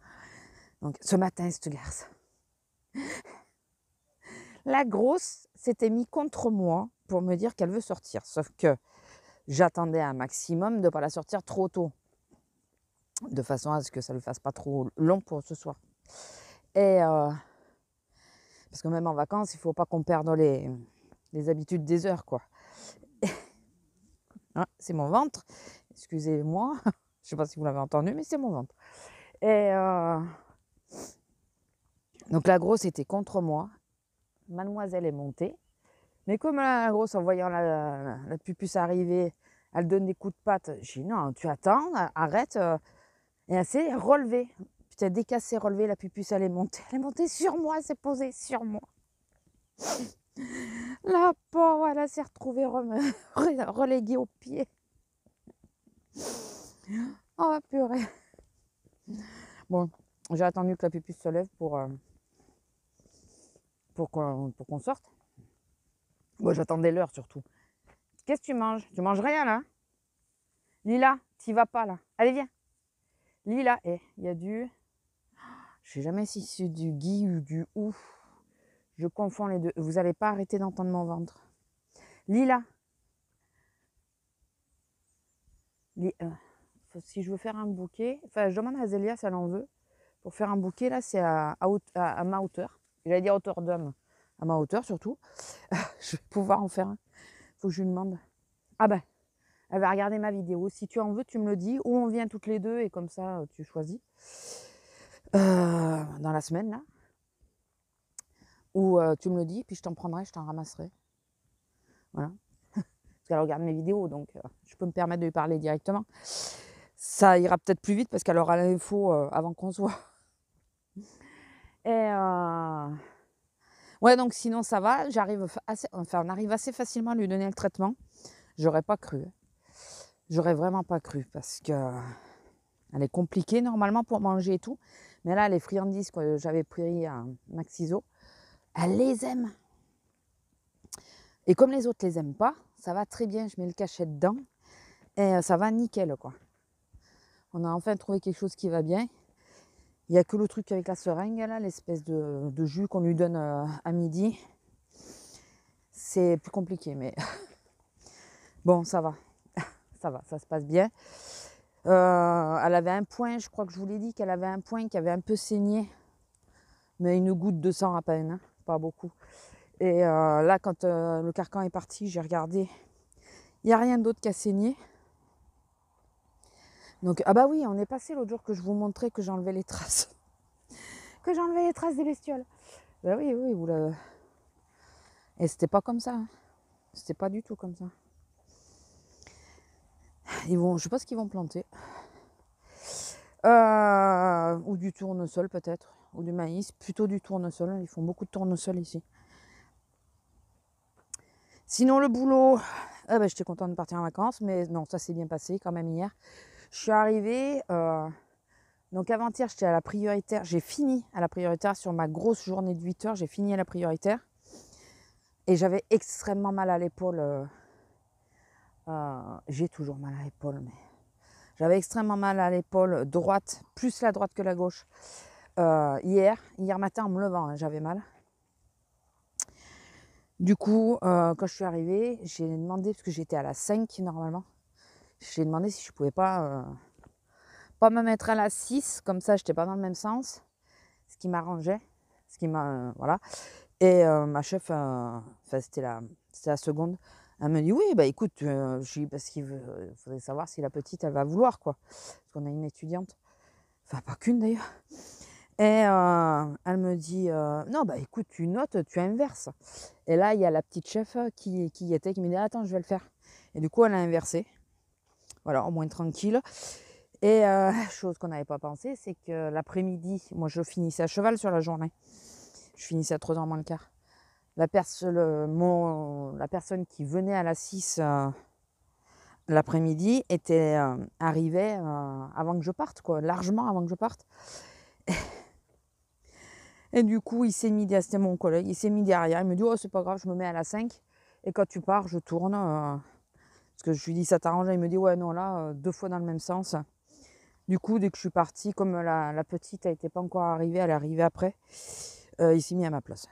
Donc ce matin, cette garce. La grosse s'était mise contre moi pour me dire qu'elle veut sortir. Sauf que j'attendais un maximum de ne pas la sortir trop tôt. De façon à ce que ça ne le fasse pas trop long pour ce soir. Et parce que même en vacances, il ne faut pas qu'on perde les habitudes des heures, quoi. Hein, c'est mon ventre. Excusez-moi. Je ne sais pas si vous l'avez entendu, mais c'est mon ventre. Et donc la grosse était contre moi. Mademoiselle est montée. Mais comme la grosse, en voyant la pupusse arriver, elle donne des coups de patte. J'ai dit non, tu attends, arrête. Et elle s'est relevée. Putain, dès qu'elle s'est relevée, la pupusse, elle est montée. Elle est montée sur moi, elle s'est posée sur moi. La pauvre, elle s'est retrouvée reléguée au pied. Oh purée. Bon, j'ai attendu que la pupusse se lève pour qu'on sorte. Bon, j'attendais l'heure surtout. Qu'est-ce que tu manges? Tu manges rien là? Lila, t'y vas pas là. Allez, viens. Lila, il y a du... Je sais jamais si c'est du gui ou du ou. Je confonds les deux. Vous n'allez pas arrêter d'entendre mon ventre. Lila. Si je veux faire un bouquet, enfin je demande à Zélia si elle en veut. Pour faire un bouquet, là, c'est à ma hauteur. J'allais dire hauteur d'homme. À ma hauteur surtout. Je vais pouvoir en faire un. Faut que je lui demande. Ah ben, elle va regarder ma vidéo. Si tu en veux, tu me le dis. Ou on vient toutes les deux et comme ça, tu choisis. Dans la semaine, là. Ou tu me le dis, puis je t'en prendrai, je t'en ramasserai. Voilà. Parce qu'elle regarde mes vidéos, donc je peux me permettre de lui parler directement. Ça ira peut-être plus vite parce qu'elle aura l'info avant qu'on se voit. Et ouais, donc sinon ça va. On arrive assez facilement à lui donner le traitement. J'aurais pas cru. J'aurais vraiment pas cru parce que elle est compliquée normalement pour manger et tout. Mais là, les friandises que j'avais pris à Maxiso, elle les aime. Et comme les autres les aiment pas, ça va très bien. Je mets le cachet dedans et ça va nickel, quoi. On a enfin trouvé quelque chose qui va bien. Il n'y a que le truc avec la seringue, là, l'espèce de jus qu'on lui donne à midi. C'est plus compliqué, mais bon, ça va. Ça va, ça se passe bien. Elle avait un point, je crois que je vous l'ai dit, qu'elle avait un point qui avait un peu saigné. Mais une goutte de sang à peine, hein, pas beaucoup. Et là, quand le carcan est parti, j'ai regardé. Il n'y a rien d'autre qui a saigné. Donc, ah bah oui, on est passé l'autre jour que je vous montrais que j'enlevais les traces. Que j'enlevais les traces des bestioles. Bah oui, vous l'avez... Et c'était pas comme ça. Hein. C'était pas du tout comme ça. Je sais pas ce qu'ils vont planter. Ou du tournesol peut-être. Ou du maïs. Plutôt du tournesol. Ils font beaucoup de tournesol ici. Sinon, le boulot, j'étais contente de partir en vacances, mais non, ça s'est bien passé quand même hier. Je suis arrivée, donc avant-hier, j'étais à la prioritaire. J'ai fini à la prioritaire sur ma grosse journée de 8 heures. J'ai fini à la prioritaire. Et j'avais extrêmement mal à l'épaule. J'ai toujours mal à l'épaule, mais j'avais extrêmement mal à l'épaule droite, plus la droite que la gauche. Hier matin en me levant, hein, j'avais mal. Du coup, quand je suis arrivée, j'ai demandé, parce que j'étais à la 5 normalement, j'ai demandé si je pouvais pas me mettre à la 6, comme ça j'étais pas dans le même sens, ce qui m'arrangeait, voilà. Et ma chef, c'était la seconde, elle me dit oui, bah écoute, parce qu'il faudrait savoir si la petite elle va vouloir quoi, parce qu'on a une étudiante, enfin pas qu'une d'ailleurs. Et elle me dit non bah écoute, tu notes, tu inverses. Et là il y a la petite chef qui me dit attends, je vais le faire. Et du coup elle a inversé. Voilà, au moins tranquille. Et chose qu'on n'avait pas pensé, c'est que l'après-midi, moi je finissais à cheval sur la journée. Je finissais à 3h moins le quart. La personne qui venait à la 6 l'après-midi arrivait avant que je parte, quoi, largement avant que je parte. Et du coup, il s'est mis, c'était mon collègue, il s'est mis derrière, il me dit oh c'est pas grave, je me mets à la 5 et quand tu pars, je tourne. Parce que je lui dis ça t'arrange, il me dit ouais non là, 2 fois dans le même sens. Du coup, dès que je suis partie, comme la petite n'était pas encore arrivée, elle est arrivée après, il s'est mis à ma place.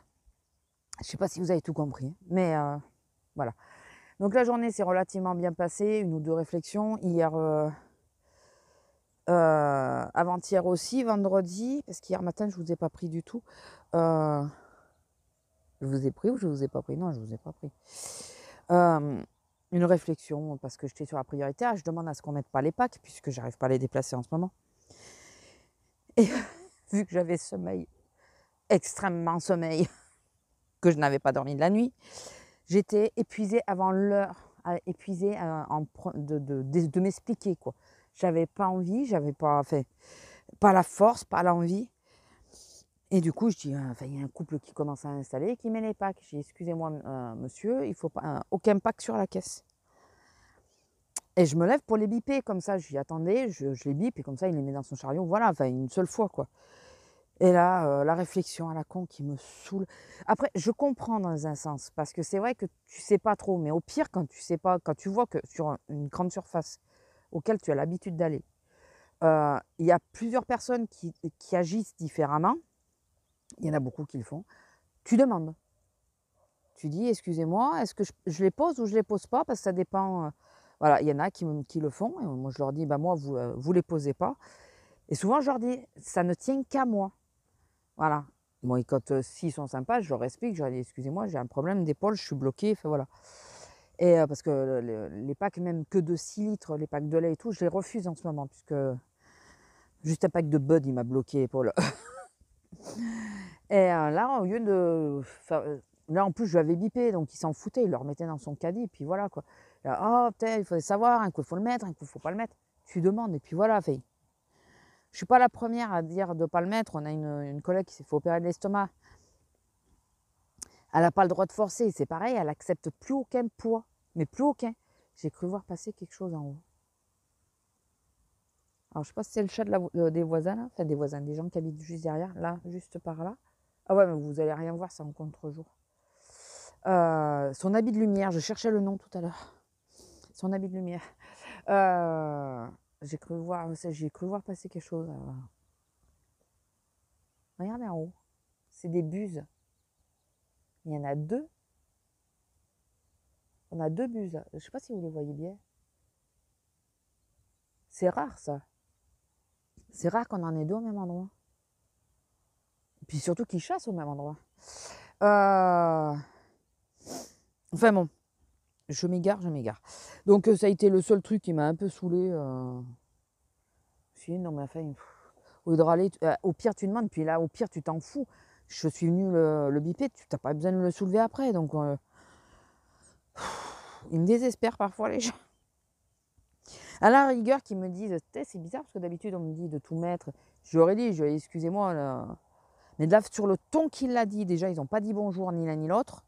Je ne sais pas si vous avez tout compris, mais voilà. Donc la journée s'est relativement bien passée, 1 ou 2 réflexions. Hier, avant-hier aussi, vendredi, parce qu'hier matin, je ne vous ai pas pris du tout. Je vous ai pris ou je ne vous ai pas pris? Non, je ne vous ai pas pris. une réflexion parce que j'étais sur la prioritaire. Je demande à ce qu'on mette pas les packs puisque j'arrive pas à les déplacer en ce moment. Et vu que j'avais extrêmement sommeil, que je n'avais pas dormi de la nuit, j'étais épuisée avant l'heure, épuisée de m'expliquer, quoi. J'avais pas envie, j'avais pas la force, pas l'envie. Et du coup, je dis, il y a un couple qui commence à installer, qui met les packs. Je dis, excusez-moi, monsieur, il faut pas aucun pack sur la caisse. Et je me lève pour les biper, comme ça, je dis, attendez, je les bip, et comme ça, il les met dans son chariot, voilà, une seule fois, quoi. Et là, la réflexion à la con qui me saoule. Après, je comprends dans un sens, parce que c'est vrai que tu sais pas trop, mais au pire, quand tu sais pas, quand tu vois que sur une grande surface auquel tu as l'habitude d'aller, il y a plusieurs personnes qui agissent différemment, il y en a beaucoup qui le font, tu demandes. Tu dis, excusez-moi, est-ce que je les pose ou je les pose pas? Parce que ça dépend. Voilà, il y en a qui le font, et moi je leur dis, moi, vous les posez pas. Et souvent, je leur dis, ça ne tient qu'à moi. Voilà. Bon, et quand s'ils sont sympas, je leur explique, je leur dis, excusez-moi, j'ai un problème d'épaule, je suis bloqué, voilà. Et parce que les packs, même que de 6 litres, les packs de lait et tout, je les refuse en ce moment, puisque juste un pack de Bud, il m'a bloqué l'épaule. Et là, au lieu de... là, en plus, je l'avais bipé, donc il s'en foutait, il le remettait dans son caddie, et puis voilà, quoi. Là, oh, peut-être, il faut savoir, un coup, il faut le mettre, un coup, il faut pas le mettre. Tu demandes, et puis voilà, fait. Je suis pas la première à dire de pas le mettre. On a une collègue qui s'est fait opérer de l'estomac. Elle n'a pas le droit de forcer. C'est pareil, elle accepte plus aucun poids. Mais plus aucun. J'ai cru voir passer quelque chose en haut. Alors, je sais pas si c'est le chat des voisins, là. Enfin, des voisins, des gens qui habitent juste derrière, là, juste par là. Ah ouais, mais vous allez rien voir, c'est en contre-jour. Son habit de lumière, je cherchais le nom tout à l'heure. Son habit de lumière. J'ai cru voir passer quelque chose. Regardez en haut. C'est des buses. Il y en a 2. On a 2 buses. Je ne sais pas si vous les voyez bien. C'est rare, ça. C'est rare qu'on en ait 2 au même endroit. Et puis surtout qu'ils chassent au même endroit. Enfin bon, je m'égare. Donc ça a été le seul truc qui m'a un peu saoulé. Si, non mais enfin, au lieu de râler, au pire tu demandes, puis là au pire tu t'en fous. Je suis venu le biper, tu n'as pas besoin de le soulever après. Donc ils me désespèrent parfois les gens. À la rigueur, qu'ils me disent, c'est bizarre parce que d'habitude on me dit de tout mettre. Je leur ai dit, excusez-moi, là. Mais là, sur le ton qu'il l'a dit, déjà, ils n'ont pas dit bonjour ni l'un ni l'autre.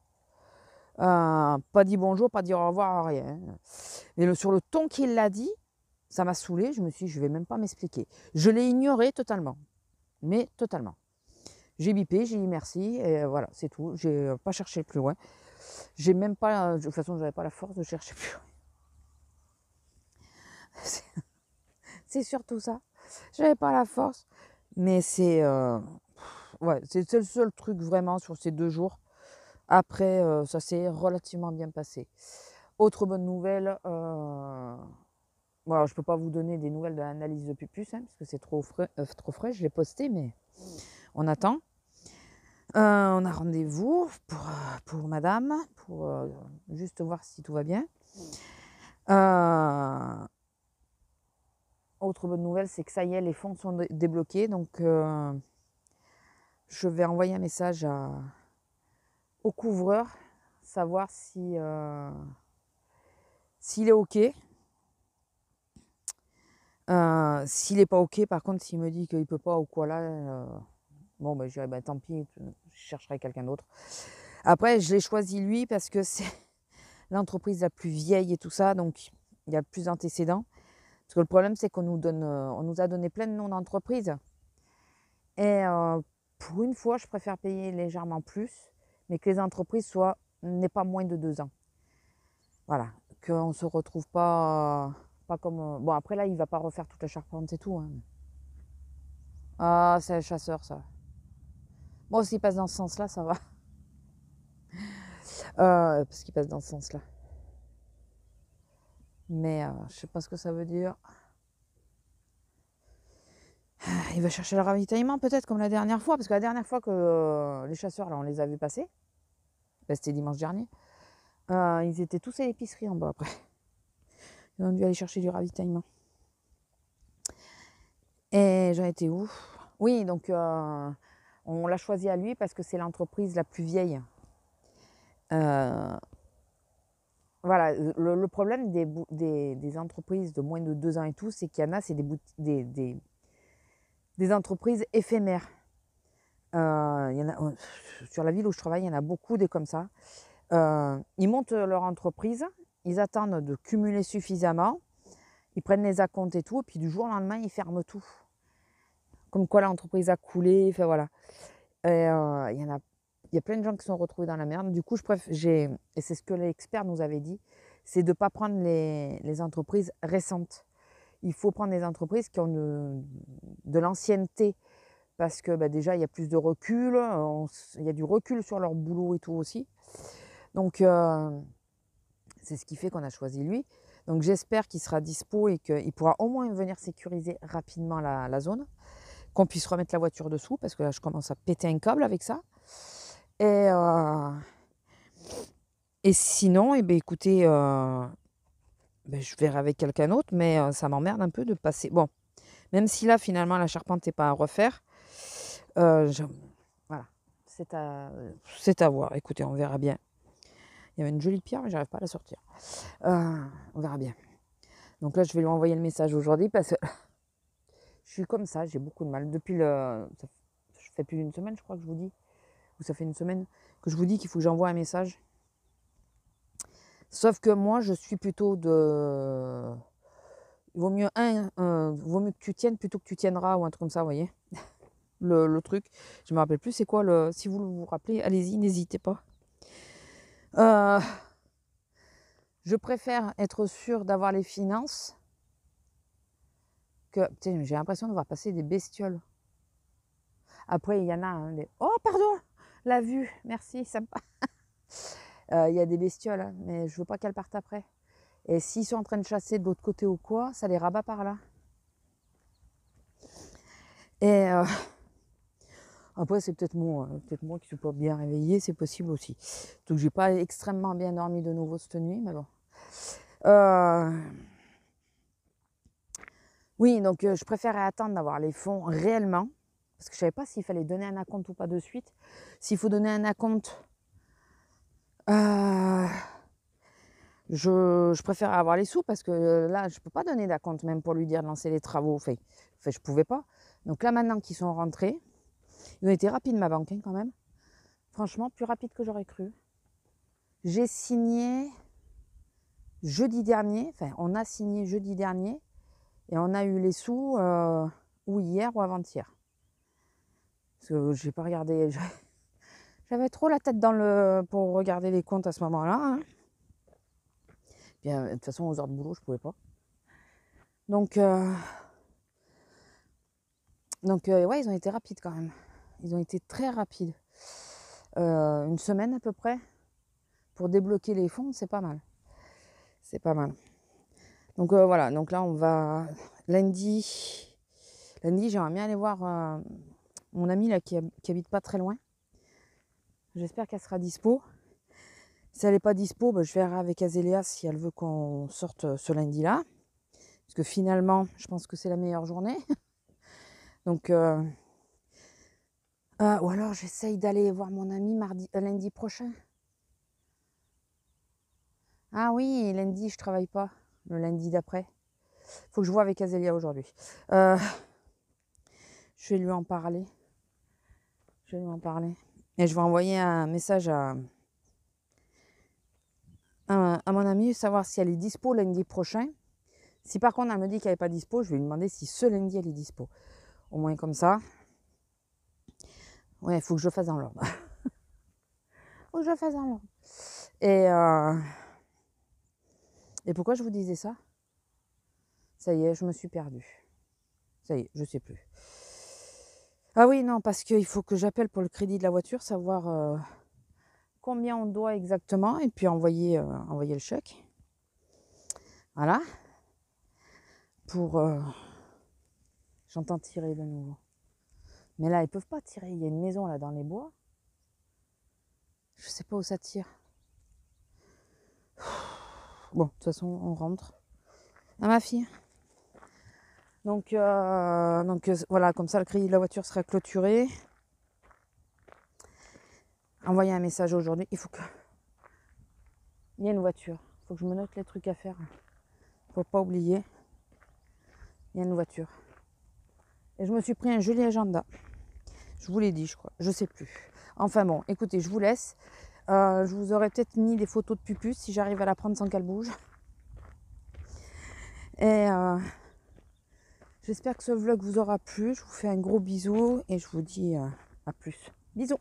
Pas dit bonjour, pas dire au revoir, rien. Mais sur le ton qu'il l'a dit, ça m'a saoulée. Je me suis dit, je vais même pas m'expliquer. Je l'ai ignoré totalement. Mais totalement. J'ai bipé, j'ai dit merci, et voilà, c'est tout. J'ai pas cherché plus loin. J'ai même pas, de toute façon, j'avais pas la force de chercher plus loin. C'est surtout ça. J'avais pas la force. Mais c'est ouais, c'est le seul truc vraiment sur ces 2 jours. Après, ça s'est relativement bien passé. Autre bonne nouvelle, voilà, je ne peux pas vous donner des nouvelles de l'analyse de pupus, parce que c'est trop frais. Je l'ai posté, mais on attend. On a rendez-vous pour madame, pour juste voir si tout va bien. Autre bonne nouvelle, c'est que ça y est, les fonds sont débloqués. Donc, je vais envoyer un message au couvreur, savoir si, s'il est OK. S'il n'est pas OK, par contre, s'il me dit qu'il ne peut pas ou quoi là, bon, ben, je dirais, tant pis, je chercherai quelqu'un d'autre. Après, je l'ai choisi lui parce que c'est l'entreprise la plus vieille et tout ça, donc il y a plus d'antécédents. Parce que le problème, c'est qu'on nous a donné plein de noms d'entreprises. Et pour une fois, je préfère payer légèrement plus, mais que les entreprises n'aient pas moins de 2 ans. Voilà, qu'on ne se retrouve pas comme... Bon, après là, il ne va pas refaire toute la charpente et tout. Hein. Ah, c'est un chasseur, ça. Bon, s'il passe dans ce sens-là, ça va. Parce qu'il passe dans ce sens-là. Mais je sais pas ce que ça veut dire. Il va chercher le ravitaillement peut-être comme la dernière fois. Parce que la dernière fois que les chasseurs, là, on les a vus passer. Ben, c'était dimanche dernier. Ils étaient tous à l'épicerie en bas après. Ils ont dû aller chercher du ravitaillement. Et j'en étais où? Oui, donc on l'a choisi à lui parce que c'est l'entreprise la plus vieille. Voilà, le problème des entreprises de moins de 2 ans et tout, c'est qu'il y en a, c'est des entreprises éphémères. Il y en a, sur la ville où je travaille, il y en a beaucoup des comme ça. Ils montent leur entreprise, ils attendent de cumuler suffisamment, ils prennent les acomptes et tout, et puis du jour au lendemain, ils ferment tout. Comme quoi l'entreprise a coulé, enfin voilà. Et il y a plein de gens qui sont retrouvés dans la merde. Du coup, et c'est ce que l'expert nous avait dit, c'est de ne pas prendre les entreprises récentes. Il faut prendre des entreprises qui ont de l'ancienneté, parce que déjà, il y a plus de recul, il y a du recul sur leur boulot et tout aussi. Donc, c'est ce qui fait qu'on a choisi lui. Donc, j'espère qu'il sera dispo et qu'il pourra au moins venir sécuriser rapidement la zone, qu'on puisse remettre la voiture dessous, parce que là, je commence à péter un câble avec ça. Et sinon, eh bien, écoutez, je verrai avec quelqu'un d'autre, mais ça m'emmerde un peu de passer. Bon, même si là, finalement, la charpente n'est pas à refaire, voilà, c'est à voir. Écoutez, on verra bien. Il y avait une jolie pierre, mais j'arrive pas à la sortir. On verra bien. Donc là, je vais lui envoyer le message aujourd'hui parce que je suis comme ça, j'ai beaucoup de mal. Ça fait plus d'une semaine, je crois que je vous dis, ou ça fait une semaine que je vous dis qu'il faut que j'envoie un message. Sauf que moi, je suis plutôt de... Il vaut mieux que tu tiennes plutôt que tu tiendras ou un truc comme ça, vous voyez. Le truc, je me rappelle plus c'est quoi le... Si vous vous rappelez, allez-y, n'hésitez pas. Je préfère être sûre d'avoir les finances que... Putain, j'ai l'impression de voir passer des bestioles. Après, il y en a Oh, pardon, la vue, merci, sympa. Il y a des bestioles, hein, mais je veux pas qu'elles partent après. Et s'ils sont en train de chasser de l'autre côté ou quoi, ça les rabat par là. Et après, c'est peut-être moi qui ne suis pas bien réveillée, c'est possible aussi. Donc, j'ai pas extrêmement bien dormi de nouveau cette nuit, mais bon. Oui, donc je préférais attendre d'avoir les fonds réellement, parce que je savais pas s'il fallait donner un acompte ou pas de suite. S'il faut donner un acompte, je préfère avoir les sous, parce que là, je peux pas donner d'acompte, même pour lui dire de lancer les travaux. Enfin, je pouvais pas. Donc là, maintenant qu'ils sont rentrés, ils ont été rapides, ma banque, hein, quand même. Franchement, plus rapide que j'aurais cru. J'ai signé jeudi dernier, enfin, on a signé jeudi dernier, et on a eu les sous ou hier ou avant-hier. Parce que j'ai pas regardé, j'avais trop la tête pour regarder les comptes à ce moment-là. Hein. Puis, de toute façon, aux heures de boulot, je pouvais pas. Donc ouais, ils ont été rapides quand même. Ils ont été très rapides. Une semaine à peu près pour débloquer les fonds, c'est pas mal. C'est pas mal. Donc voilà, donc là on va lundi, j'aimerais bien aller voir mon amie là qui habite pas très loin. J'espère qu'elle sera dispo. Si elle n'est pas dispo, je verrai avec Azélia si elle veut qu'on sorte ce lundi-là. Parce que finalement, je pense que c'est la meilleure journée. Donc, ou alors j'essaye d'aller voir mon ami lundi prochain. Ah oui, lundi, je travaille pas. Le lundi d'après. Faut que je vois avec Azélia aujourd'hui. Je vais lui en parler. Et je vais envoyer un message à mon amie, savoir si elle est dispo lundi prochain. Si par contre elle me dit qu'elle n'est pas dispo, je vais lui demander si ce lundi elle est dispo. Au moins comme ça. Ouais, il faut que je fasse dans l'ordre. Et pourquoi je vous disais ça? Ça y est, je me suis perdue. Ça y est, je sais plus. Ah oui, non, parce qu'il faut que j'appelle pour le crédit de la voiture, savoir combien on doit exactement, et puis envoyer le chèque. Voilà. J'entends tirer de nouveau. Mais là, ils peuvent pas tirer. Il y a une maison là dans les bois. Je sais pas où ça tire. Bon, de toute façon, on rentre. À ma fille. Donc voilà, comme ça, le crédit de la voiture sera clôturé. Envoyer un message aujourd'hui. Il faut que... Il y a une voiture. Il faut que je me note les trucs à faire. Faut pas oublier. Il y a une voiture. Et je me suis pris un joli agenda. Je vous l'ai dit, je crois. Je sais plus. Enfin bon, écoutez, je vous laisse. Je vous aurais peut-être mis des photos de Pupus si j'arrive à la prendre sans qu'elle bouge. Et j'espère que ce vlog vous aura plu. Je vous fais un gros bisou et je vous dis à plus. Bisous.